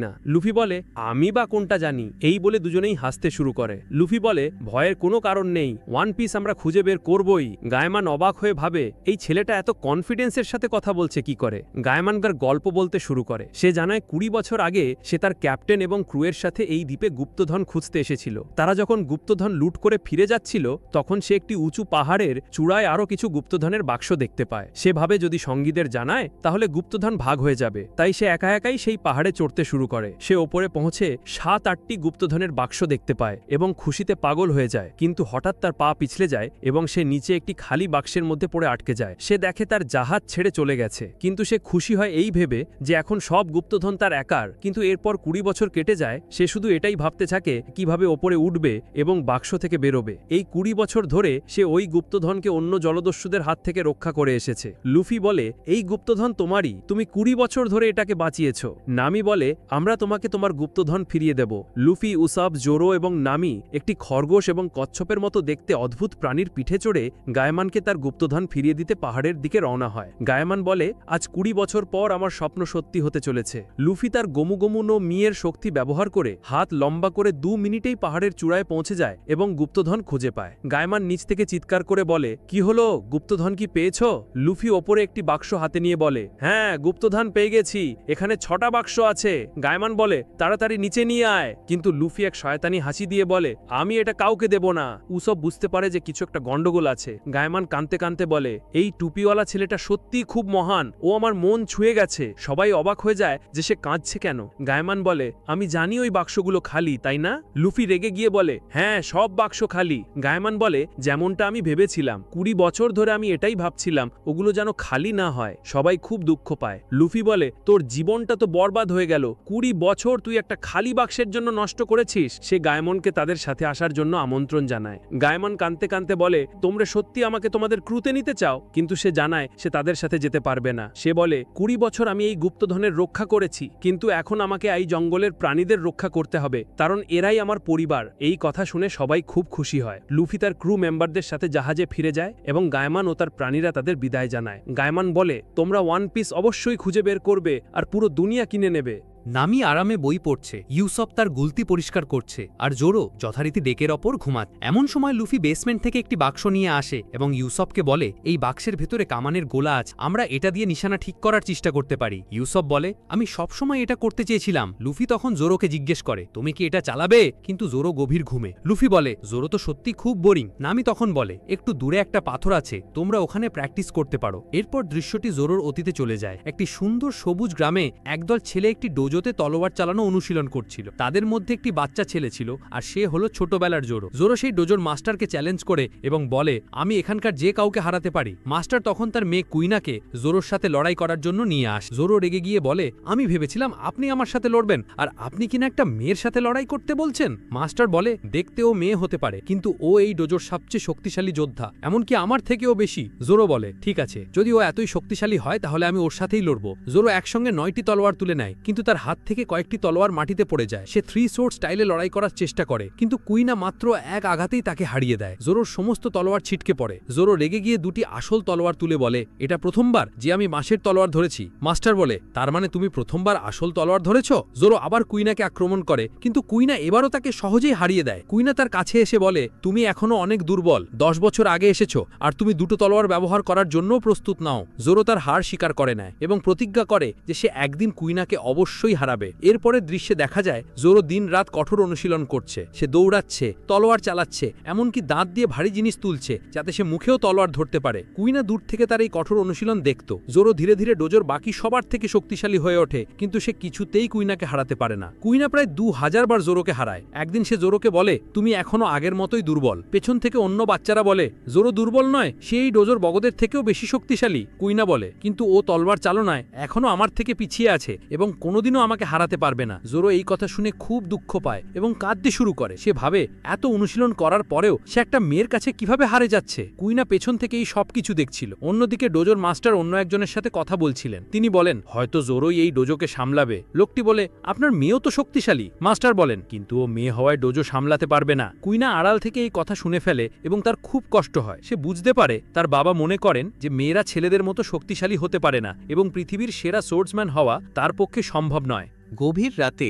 না। লুফি বলে, আমি বা কোনটা জানি? এই বলে দুজনেই হাসতে শুরু করে। লুফি বলে, ভয়ের কোনো কারণ নেই, ওয়ান পিস আমরা খুঁজে বের করবই। গায়মান অবাক হয়ে ভাবে, এই ছেলেটা এত কনফিডেন্সের সাথে কথা বলছে কি করে? গায়মানকার গল্প বলতে শুরু করে। সে জানায় 20 বছর আগে সে তার ক্যাপ্টেন এবং ক্রুয়ের সাথে এই দ্বীপে গুপ্তধন খুঁজতে এসেছিল। তারা যখন গুপ্তধন লুট করে ফিরে যাচ্ছিল, তখন সে একটি উঁচু পাহাড়ের চূড়ায় আরও কিছু গুপ্তধনের বাক্স দেখতে পায়। সে ভাবে যদি সঙ্গীদের জানায় তাহলে গুপ্তধন ভাগ হয়ে যাবে, তাই সে একা একাই সেই পাহাড়ে চড়তে শুরু করে। সে ওপরে পৌঁছে 7-8টি গুপ্তধনের বাক্স দেখতে পায় এবং খুশিতে পাগল হয়ে যায়, কিন্তু হঠাৎ তার পা পিছলে যায় এবং সে নিচে একটি খালি বাক্সের মধ্যে পড়ে আটকে যায়। সে দেখে তার জাহাজ ছেড়ে চলে গেছে, কিন্তু সে খুশি হয় এই ভেবে যে এখন সব গুপ্তধন তার একার। কিন্তু এরপর 20 বছর কেটে যায়, সে শুধু এটাই ভাবতে থাকে কিভাবে ওপরে উঠবে এবং বাক্স থেকে বেরোবে। এই 20 বছর ধরে সে ওই গুপ্তধনকে অন্য জলদস্যুদের হাত থেকে রক্ষা করে এসেছে। লুফি বলে, এই গুপ্তধন তোমারই, তুমি 20 বছর ধরে এটাকে বাঁচিয়েছ। নামি বলে, আমরা তোমাকে তোমার গুপ্তধন ফিরিয়ে দেব। লুফি, উসাব, জোরো এবং নামি একটি খরগোশ এবং কচ্ছপের মতো দেখতে অদ্ভুত প্রাণীর পিঠে চড়ে গায়মানকে তার গুপ্তধন ফিরিয়ে দিতে পাহাড়ের দিকে রওনা হয়। গায়মান বলে, আজ 20 বছর পর আমার স্বপ্ন সত্যি হতে চলেছে। লুফি তার গোমুগোমুনো মিয়ের শক্তি ব্যবহার করে হাত লম্বা করে 2 মিনিটেই পাহাড়ের চূড়ায় পৌঁছে যায় এবং গুপ্তধন খুঁজে পায়। গায়মান নিচ থেকে চিৎকার করে বলে, কি হলো, গুপ্তধন কি পেয়েছ? লুফি ওপরে একটি বাক্স হাতে নিয়ে বলে, হ্যাঁ, গুপ্তধন পেয়ে গেছি, এখানে 6টা বাক্স আছে। গায়মান বলে, তাড়াতাড়ি নিচে নিয়ে আয়। কিন্তু লুফি এক শয়তানি হাসি দিয়ে বলে, আমি এটা কাউকে দেব না। উসব বুঝতে পারে যে কিছু একটা গন্ডগোল আছে। গায়মান কাঁদতে কাঁদতে বলে, এই টুপিওয়ালা ছেলেটা সত্যিই খুব মহান, ও আমার মন ছুঁয়ে গেছে। সবাই অবাক হয়ে যায় যে সে কাঁদছে কেন। গায়মান বলে, আমি জানি ওই বাক্সগুলো খালি, তাই না? লুফি রেগে গিয়ে বলে, হ্যাঁ, সব বাক্স খালি। গায়মান বলে, যেমনটা আমি ভেবেছিলাম, 20 বছর ধরে আমি এটাই ভাবছিলাম, ওগুলো যেন খালি না হয়। সবাই খুব দুঃখ পায়। লুফি বলে, তোর জীবনটা তো বরবাদ হয়ে গেল, 20 বছর তুই একটা খালি বাক্সের জন্য নষ্ট করেছিস। সে গায়মনকে তাদের সাথে আসার জন্য আমন্ত্রণ জানায়। গায়মন কাঁদতে কাঁদতে বলে, তোমরা সত্যি আমাকে তোমাদের ক্রুতে নিতে চাও? কিন্তু সে জানায় সে তাদের সাথে যেতে পারবে না। সে বলে, 20 বছর আমি এই গুপ্তধনের রক্ষা করেছি, কিন্তু এখন আমাকে এই জঙ্গলের প্রাণীদের রক্ষা করতে হবে, কারণ এরাই আমার পরিবার। এই কথা শুনে সবাই খুব খুশি হয়। লুফি তার ক্রু মেম্বারদের সাথে জাহাজে ফিরে যায় এবং গায়মান ও তার প্রাণীরা তাদের বিদায় জানায়। গায়মান বলে, বলে, তোমরা ওয়ান পিস অবশ্যই খুঁজে বের করবে আর পুরো দুনিয়া কিনে নেবে। নামি আরামে বই পড়ছে, ইউসপ তার গুলতি পরিষ্কার করছে, আর জোরো যথারীতি ডেকের ওপর ঘুমাচ্ছে। এমন সময় লুফি বেসমেন্ট থেকে একটি বাক্স নিয়ে আসে এবং ইউসপকে বলে, এই বাক্সের ভেতরে কামানের গোলা আছে, আমরা এটা দিয়ে নিশানা ঠিক করার চেষ্টা করতে পারি। ইউসপ বলে, আমি সবসময় এটা করতে চেয়েছিলাম। লুফি তখন জোরোকে জিজ্ঞেস করে, তুমি কি এটা চালাবে? কিন্তু জোরো গভীর ঘুমে। লুফি বলে, জোরো তো সত্যি খুব বোরিং। নামি তখন বলে, একটু দূরে একটা পাথর আছে, তোমরা ওখানে প্র্যাকটিস করতে পারো। এরপর দৃশ্যটি জোরোর অতীতে চলে যায়। একটি সুন্দর সবুজ গ্রামে একদল ছেলে একটি ডোজোতে তলোয়ার চালানো অনুশীলন করছিল। তাদের মধ্যে একটি বাচ্চা ছেলে ছিল, আর সে হলো ছোটবেলার জোরো। জোরো সেই ডোজোর মাস্টারকে চ্যালেঞ্জ করে এবং বলে, আমি এখানকার যে কাউকে হারাতে পারি। মাস্টার তখন তার মেয়ে কুইনাকে জোরোর সাথে লড়াই করার জন্য নিয়ে আসে। জোরো রেগে গিয়ে বলে, আমি ভেবেছিলাম আপনি আমার সাথে লড়বেন, আর আপনি কিনা একটা মেয়ের সাথে লড়াই করতে বলছেন। মাস্টার বলে, দেখতে ও মেয়ে হতে পারে, কিন্তু ও এই ডোজোর সবচেয়ে শক্তিশালী যোদ্ধা, এমনকি আমার থেকেও বেশি। জোরো বলে, ঠিক আছে, যদি ও এতই শক্তিশালী হয় তাহলে আমি ওর সাথেই লড়ব। জোরো একসঙ্গে 9টি তলোয়ার তুলে নেয়, কিন্তু তার হাত থেকে কয়েকটি তলোয়ার মাটিতে পড়ে যায়। সে 3 সোর্ড স্টাইলে লড়াই করার চেষ্টা করে, কিন্তু কুইনা মাত্র এক আঘাতেই তাকে হারিয়ে দেয়। জোরোর সমস্ত তলোয়ার ছিটকে পড়ে। জোরো রেগে গিয়ে 2টি আসল তলোয়ার তুলে বলে, এটা প্রথমবার যে আমি মাসের তলোয়ার ধরেছি। মাস্টার বলে, তার মানে তুমি প্রথমবার আসল তলোয়ার ধরেছ? জোরো আবার কুইনাকে আক্রমণ করে, কিন্তু কুইনা এবারও তাকে সহজেই হারিয়ে দেয়। কুইনা তার কাছে এসে বলে, তুমি এখনো অনেক দুর্বল, 10 বছর আগে এসেছো, আর তুমি 2টো তলোয়ার ব্যবহার করার জন্যও প্রস্তুত নাও। জোরো তার হার স্বীকার করে নেয় এবং প্রতিজ্ঞা করে যে সে একদিন কুইনাকে অবশ্যই হারাবে। এরপরের দৃশ্যে দেখা যায় জোরো দিন রাত কঠোর অনুশীলন করছে। সে দৌড়াচ্ছে, তলোয়ার চালাচ্ছে, এমনকি দাঁত দিয়ে ভারী জিনিস তুলছে যাতে সে মুখেও তলোয়ার ধরতে পারে। কুইনা দূর থেকে তার এই কঠোর অনুশীলন দেখত। জোরো ধীরে ধীরে ডোজোর বাকি সবার থেকে শক্তিশালী হয়ে ওঠে, কিন্তু সে কিছুতেই কুইনাকে হারাতে পারে না। কুইনা প্রায় 2000 বার জোরোকে হারায়। একদিন সে জোরোকে বলে, তুমি এখনো আগের মতোই দুর্বল। পেছন থেকে অন্য বাচ্চারা বলে, জোরো দুর্বল নয়, সে এই ডোজোর বগদের থেকেও বেশি শক্তিশালী। কুইনা বলে, কিন্তু ও তলোয়ার চালনায় এখনো আমার থেকে পিছিয়ে আছে এবং কোনোদিনও আমাকে হারাতে পারবে না। জোরো এই কথা শুনে খুব দুঃখ পায় এবং কাঁদতে শুরু করে। সে ভাবে, এত অনুশীলন করার পরেও সে একটা মেয়ের কাছে কিভাবে হারে যাচ্ছে। কুইনা পেছন থেকে এই সবকিছু দেখছিল। অন্যদিকে ডোজোর মাস্টার অন্য একজনের সাথে কথা বলছিলেন। তিনি বলেন, হয়তো জোরোই এই ডোজোকে সামলাবে। লোকটি বলে, আপনার মেয়েও তো শক্তিশালী। মাস্টার বলেন, কিন্তু ও মেয়ে হওয়ায় ডোজো সামলাতে পারবে না। কুইনা আড়াল থেকে এই কথা শুনে ফেলে এবং তার খুব কষ্ট হয়। সে বুঝতে পারে তার বাবা মনে করেন যে মেয়েরা ছেলেদের মতো শক্তিশালী হতে পারে না এবং পৃথিবীর সেরা সোর্সম্যান হওয়া তার পক্ষে সম্ভব নয়। গভীর রাতে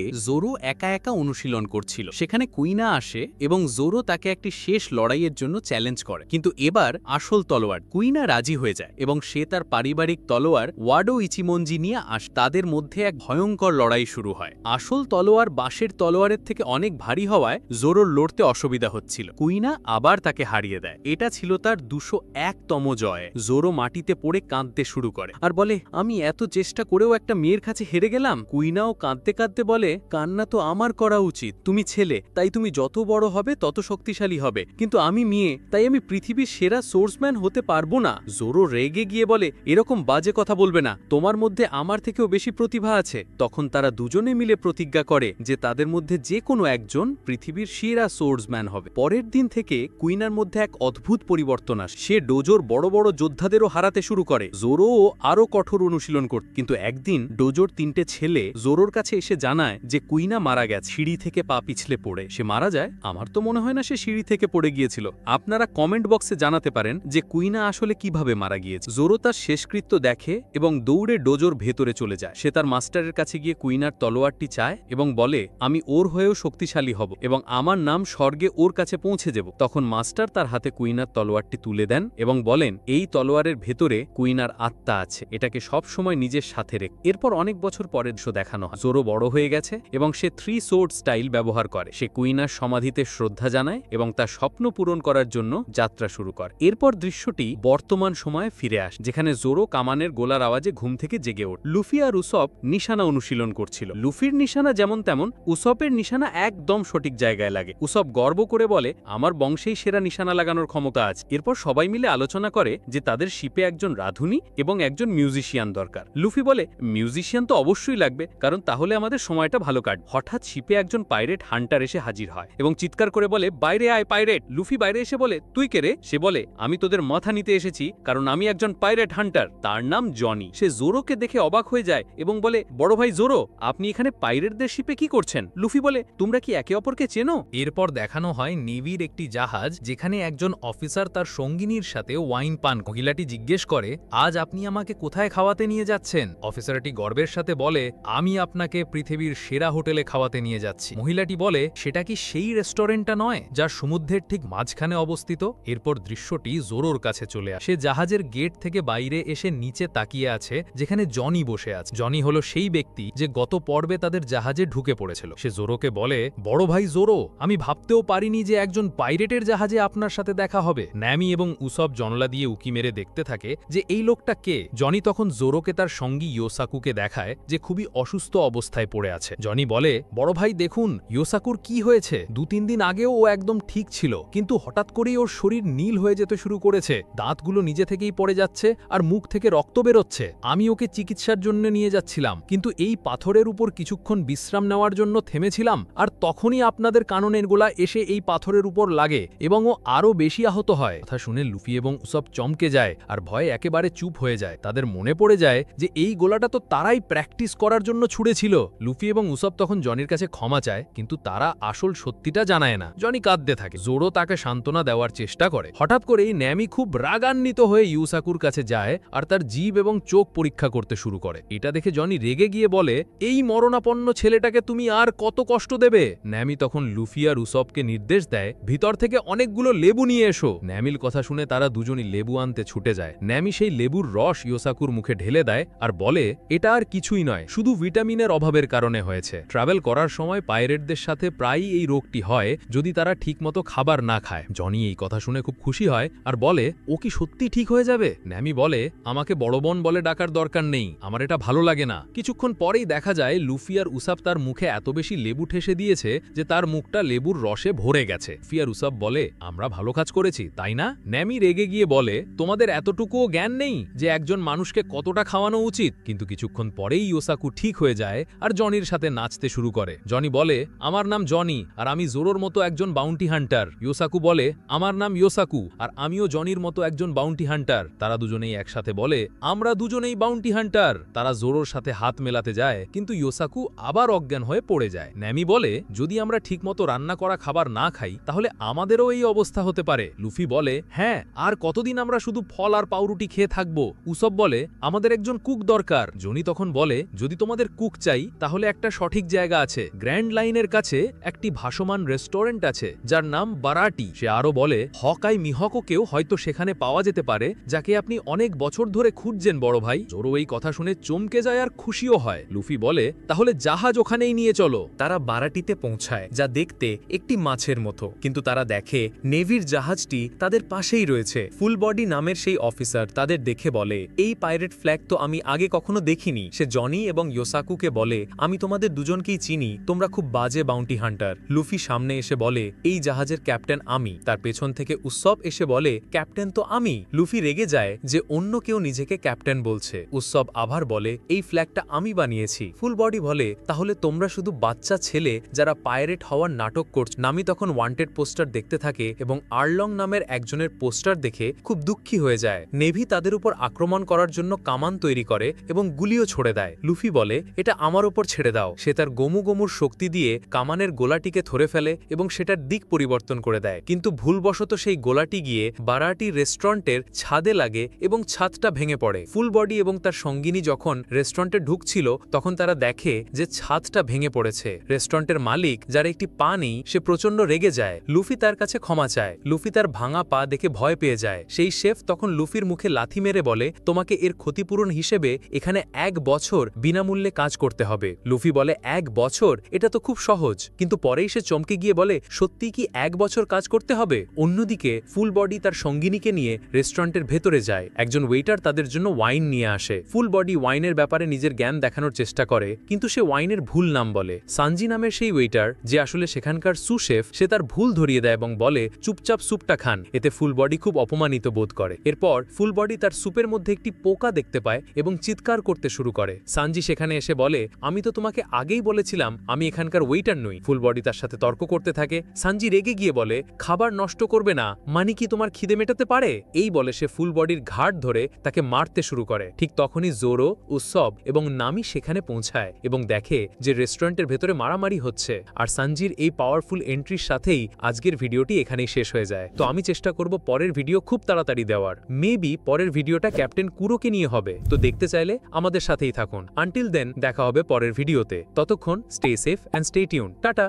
জোরো একা একা অনুশীলন করছিল। সেখানে কুইনা আসে এবং জোরো তাকে একটি শেষ লড়াইয়ের জন্য চ্যালেঞ্জ করে, কিন্তু এবার আসল তলোয়ার। কুইনা রাজি হয়ে যায় এবং সে তার পারিবারিক তলোয়ার ওয়াডো ইচিমঞ্জি নিয়ে তাদের মধ্যে এক ভয়ঙ্কর লড়াই শুরু হয়। আসল তলোয়ার বাঁশের তলোয়ারের থেকে অনেক ভারী হওয়ায় জোরোর লড়তে অসুবিধা হচ্ছিল। কুইনা আবার তাকে হারিয়ে দেয়। এটা ছিল তার 201তম জয়। জোরো মাটিতে পড়ে কাঁদতে শুরু করে আর বলে, আমি এত চেষ্টা করেও একটা মেয়ের কাছে হেরে গেলাম। কুইনাও কাঁদতে কাঁদতে বলে, কান্না তো আমার করা উচিত। তুমি ছেলে, তাই তুমি যত বড় হবে তত শক্তিশালী হবে, কিন্তু আমি মেয়ে, তাই আমি পৃথিবীর সেরা সোর্সম্যান হতে পারবো না। জোরো রেগে গিয়ে বলে, এরকম বাজে কথা বলবে না, তোমার মধ্যে আমার থেকেও বেশি প্রতিভা আছে। তখন তারা দুজনে মিলে প্রতিজ্ঞা করে যে তাদের মধ্যে যে কোনো একজন পৃথিবীর সেরা সোর্সম্যান হবে। পরের দিন থেকে কুইনার মধ্যে এক অদ্ভুত পরিবর্তন আসে। সে ডোজোর বড় বড় যোদ্ধাদেরও হারাতে শুরু করে। জোরোও আরো কঠোর অনুশীলন করত, কিন্তু একদিন ডোজোর 3টে ছেলে জোরোর কাছে এসে জানায় যে কুইনা মারা গেছে, সিঁড়ি থেকে পা পিছলে পড়ে সে মারা যায়। আমার তো মনে হয় না সে সিঁড়ি থেকে পড়ে গিয়েছিল। আপনারা কমেন্ট বক্সে জানাতে পারেন যে কুইনা আসলে কিভাবে মারা গিয়েছে। জোরো তার শেষকৃত্য দেখে এবং দৌড়ে ডোজোর ভেতরে চলে যায়। সে তার মাস্টারের কাছে গিয়ে কুইনার তলোয়ারটি চায় এবং বলে, আমি ওর হয়েও শক্তিশালী হব এবং আমার নাম স্বর্গে ওর কাছে পৌঁছে যাব। তখন মাস্টার তার হাতে কুইনার তলোয়ারটি তুলে দেন এবং বলেন, এই তলোয়ারের ভেতরে কুইনার আত্মা আছে, এটাকে সব সময় নিজের সাথে রেখ। এরপর অনেক বছর পরের শো দেখানো হয়। জোরো বড় হয়ে গেছে এবং সে 3 সোর্ড স্টাইল ব্যবহার করে। সে কুইনার সমাধিতে শ্রদ্ধা জানায় এবং তার স্বপ্ন পূরণ করার জন্য যাত্রা শুরু করে। এরপর দৃশ্যটি বর্তমান সময়ে ফিরে আসে, যেখানে জোরো কামানের গোলার আওয়াজে ঘুম থেকে জেগে ওঠে। লুফি আর উসপ নিশানা অনুশীলন করছিল। লুফির নিশানা যেমন তেমন, উসপের নিশানা একদম সঠিক জায়গায় লাগে। উসপ গর্ব করে বলে, আমার বংশেই সেরা নিশানা লাগানোর ক্ষমতা আছে। এরপর সবাই মিলে আলোচনা করে যে তাদের শিপে একজন রাঁধুনি এবং একজন মিউজিশিয়ান দরকার। লুফি বলে, মিউজিশিয়ান তো অবশ্যই লাগবে, কারণ তাহলে আমাদের সময়টা ভালো কাট। হঠাৎ শিপে একজন পাইরেট হান্টার এসে হাজির হয় এবং চিৎকার করে বলে, বাইরে আয় পাইরেট। লুফি বাইরে এসে বলে, তুই কে রে? সে বলে, আমি তোদের মাথা নিতে এসেছি, কারণ আমি একজন পাইরেট হান্টার। তার নাম জনি। সে জোরোকে দেখে অবাক হয়ে যায় এবং বলে, বড় ভাই জোরো, আপনি এখানে পাইরেটদের শিপে কি করছেন? লুফি বলে, তোমরা কি একে অপরকে চেনো? এরপর দেখানো হয় নেভির একটি জাহাজ, যেখানে একজন অফিসার তার সঙ্গিনীর সাথে ওয়াইন পান। মহিলাটি জিজ্ঞেস করে, আজ আপনি আমাকে কোথায় খাওয়াতে নিয়ে যাচ্ছেন? অফিসারটি গর্বের সাথে বলে, আমি আপনাকে পৃথিবীর সেরা হোটেলে খাওয়াতে নিয়ে যাচ্ছি। মহিলাটি বলে, সেটা কি সেই রেস্টুরেন্টটা নয় যা সমুদ্রের ঠিক মাঝখানে অবস্থিত? এরপর দৃশ্যটি জোরোর কাছে চলে আসে। সে জাহাজের গেট থেকে বাইরে এসে নিচে তাকিয়ে আছে, যেখানে জনি বসে আছে। জনি হলো সেই ব্যক্তি যে গত পর্বে তাদের জাহাজে ঢুকে পড়েছিল। সে জোরোকে বলে, বড় ভাই জোরো, আমি ভাবতেও পারিনি যে একজন পাইরেটের জাহাজে আপনার সাথে দেখা হবে। ন্যামি এবং উসব জনলা দিয়ে উকি মেরে দেখতে থাকে যে এই লোকটা কে। জনি তখন জোরোকে তার সঙ্গী ইয়োসাকুকে দেখায়, যে খুবই অসুস্থ অবস্থায় পড়ে আছে। জনি বলে, বড় ভাই দেখুন, ইয়োসাকুর কি হয়েছে? 2-3 দিন আগেও ও একদম ঠিক ছিল, কিন্তু হঠাৎ করেই ওর শরীর নীল হয়ে যেতে শুরু করেছে। দাঁতগুলো নিজে থেকেই পড়ে যাচ্ছে আর মুখ থেকে রক্ত বেরোচ্ছে। আমি ওকে চিকিৎসার জন্য নিয়ে যাচ্ছিলাম, কিন্তু এই পাথরের উপর কিছুক্ষণ বিশ্রাম নেওয়ার জন্য থেমেছিলাম, আর তখনই আপনাদের কাননের গোলা এসে এই পাথরের উপর লাগে এবং ও আরও বেশি আহত হয়। কথা শুনে লুফি এবং উসব চমকে যায় আর ভয়ে একেবারে চুপ হয়ে যায়। তাদের মনে পড়ে যায় যে এই গোলাটা তো তারাই প্র্যাকটিস করার জন্য ছুঁড়েছিল। লুফি এবং উসব তখন জনির কাছে ক্ষমা চায়, কিন্তু তারা আসল সত্যিটা জানায় না। জনি কাঁদতে থাকে। জোরো তাকে সান্ত্বনা দেওয়ার চেষ্টা করে। হঠাৎ করেই ন্যামি খুব রাগান্বিত হয়ে ইউসাকুর কাছে যায় আর তার জিভ এবং চোখ পরীক্ষা করতে শুরু করে। এটা দেখে জনি রেগে গিয়ে বলে, এই মরণাপন্ন ছেলেটাকে তুমি আর কত কষ্ট দেবে? ন্যামি তখন লুফি আর উসবকে নির্দেশ দেয়, ভিতর থেকে অনেকগুলো লেবু নিয়ে এসো। ন্যামির কথা শুনে তারা দুজনই লেবু আনতে ছুটে যায়। ন্যামি সেই লেবুর রস ইয়োসাকুর মুখে ঢেলে দেয় আর বলে, এটা আর কিছুই নয়, শুধু ভিটামিনের অভাবের কারণে হয়েছে। ট্রাভেল করার সময় পাইরেটদের সাথে প্রায়ই এই রোগটি হয় যদি তারা ঠিকমতো খাবার না খায়। জনি এই কথা শুনে খুব খুশি হয় আর বলে, ও কি সত্যি ঠিক হয়ে যাবে? ন্যামি বলে, আমাকে বড় বোন বলে ডাকার দরকার নেই, আমার এটা ভালো লাগে না। কিছুক্ষণ পরেই দেখা যায় লুফি আর উসাব তার মুখে এত বেশি লেবু ঠেসে দিয়েছে যে তার মুখটা লেবুর রসে ভরে গেছে। লুফি আর উসাব বলে, আমরা ভালো কাজ করেছি, তাই না? ন্যামি রেগে গিয়ে বলে, তোমাদের এতটুকুও জ্ঞান নেই যে একজন মানুষকে কতটা খাওয়ানো উচিত? কিন্তু কিছুক্ষণ পরেই ইয়োসাকু ঠিক হয়ে যায় আর জনির সাথে নাচতে শুরু করে। জনি বলে, আমার নাম জনি আর আমি জোরোর মতো একজন বাউন্টি হান্টার। ইয়োসাকু বলে, আমার নাম ইয়োসাকু আর আমিও জনির মতো একজন বাউন্টি হান্টার। তারা দুজনেই একসাথে বলে, আমরা দুজনেই বাউন্টি হান্টার। তারা জোরোর সাথে হাত মেলাতে যায়, কিন্তু ইয়োসাকু আবার অজ্ঞান হয়ে পড়ে যায়। ন্যামি বলে, যদি আমরা ঠিকমতো রান্না করা খাবার না খাই তাহলে আমাদেরও এই অবস্থা হতে পারে। লুফি বলে, হ্যাঁ, আর কতদিন আমরা শুধু ফল আর পাউরুটি খেয়ে থাকবো? উসব বলে, আমাদের একজন কুক দরকার। জনি তখন বলে, যদি তোমাদের কুক চাই তাহলে একটা সঠিক জায়গা আছে। গ্র্যান্ড লাইনের কাছে একটি ভাসমান রেস্টুরেন্ট আছে যার নাম বারাটি। সে আরো বলে, হকাই মিহকোকেও হয়তো সেখানে পাওয়া যেতে পারে, যাকে আপনি অনেক বছর ধরে খুঁজছেন বড় ভাই। জোরো এই কথা শুনে চমকে যায় আর খুশিও হয়। লুফি বলে, তাহলে জাহাজ ওখানেই নিয়ে চলো। তারা বারাটিতে পৌঁছায়, যা দেখতে একটি মাছের মতো, কিন্তু তারা দেখে নেভির জাহাজটি তাদের পাশেই রয়েছে। ফুল বডি নামের সেই অফিসার তাদের দেখে বলে, এই পাইরেট ফ্ল্যাগ তো আমি আগে কখনো দেখিনি। সে জনি এবং ইয়োসাকুকে বলে, আমি তোমাদের দুজনকেই চিনি, তোমরা খুব বাজে বাউন্টি হান্টার। লুফি সামনে এসে বলে, এই জাহাজের ক্যাপ্টেন আমি। তার পেছন থেকে উৎসব এসে বলে, ক্যাপ্টেন তো আমি। লুফি রেগে যায় যে অন্য কেউ নিজেকে ক্যাপ্টেন বলছে। উৎসব আবার বলে, এই ফ্ল্যাগটা আমি বানিয়েছি। ফুল বডি বলে, তাহলে তোমরা শুধু বাচ্চা ছেলে যারা পাইরেট হওয়ার নাটক করছে। নামি তখন ওয়ান্টেড পোস্টার দেখতে থাকে এবং আর্লং নামের একজনের পোস্টার দেখে খুব দুঃখী হয়ে যায়। নেভি তাদের উপর আক্রমণ করার জন্য কামান তৈরি করে এবং গুলিও ছড়ে দেয়। লুফি বলে, এটা আমার উপর ছেড়ে দাও। সে তার গোমুর শক্তি দিয়ে কামানের গোলাটিকে ধরে ফেলে এবং সেটার দিক পরিবর্তন করে দেয়, কিন্তু ভুলবশত সেই গোলাটি গিয়ে বারাটি রেস্টুরেন্টের ছাদে লাগে এবং ছাদটা ভেঙে পড়ে। ফুল বডি এবং তার সঙ্গিনী যখন রেস্টুরেন্টে ঢুকছিল তখন তারা দেখে যে ছাদটা ভেঙে পড়েছে। রেস্টুরেন্টের মালিক, যার একটি পা নেই, সে প্রচন্ড রেগে যায়। লুফি তার কাছে ক্ষমা চায়। লুফি তার ভাঙা পা দেখে ভয় পেয়ে যায়। সেই শেফ তখন লুফির মুখে লাথি মেরে বলে, তোমাকে এর ক্ষতিপূরণ হিসেবে এখানে 1 বছর বিনামূল্যে কাজ করতে হবে। লুফি বলে, 1 বছর? এটা তো খুব সহজ। কিন্তু পরেই সে চমকে গিয়ে বলে, সত্যি কি 1 বছর কাজ করতে হবে? অন্যদিকে ফুল বডি তার সঙ্গিনীকে নিয়ে রেস্টুরেন্টের ভেতরে যায়। একজন ওয়েটার তাদের জন্য ওয়াইন নিয়ে আসে। ফুল বডি ওয়াইনের ব্যাপারে নিজের জ্ঞান দেখানোর চেষ্টা করে, কিন্তু সে ওয়াইনের ভুল নাম বলে। সানজি নামের সেই ওয়েটার, যে আসলে সেখানকার সুশেফ, সে তার ভুল ধরিয়ে দেয় এবং বলে, চুপচাপ স্যুপটা খান। এতে ফুল বডি খুব অপমানিত বোধ করে। এরপর ফুল বডি তার স্যুপের মধ্যে একটি পোকা দেখতে পায় এবং চিৎকার করতে শুরু করে। সানজি সেখানে এসে বলে, আমি তো তোমাকে আগেই বলেছিলাম আমি এখানকার ওয়েটার নই। ফুল বডি তার সাথে তর্ক করতে থাকে। সানজি রেগে গিয়ে বলে, খাবার নষ্ট করবে না, মানে কি তোমার খিদে মেটাতে পারে? এই বলে সে ফুল বডির ঘাড় ধরে তাকে মারতে শুরু করে। ঠিক তখনই জোরো, উৎসব এবং নামি সেখানে পৌঁছায় এবং দেখে যে রেস্টুরেন্টের ভেতরে মারামারি হচ্ছে। আর সানজির এই পাওয়ারফুল এন্ট্রির সাথেই আজকের ভিডিওটি এখানেই শেষ হয়ে যায়। তো আমি চেষ্টা করব পরের ভিডিও খুব তাড়াতাড়ি দেওয়ার। মেবি পরের ভিডিওটা ক্যাপ্টেন কুরোকে নিয়ে হবে। তো দেখতে চাইলে আমাদের সাথেই থাকুন। আনটিল দেন দেখা হবে পরের ভিডিওতে। ততক্ষণ stay safe and stay tune. Tata.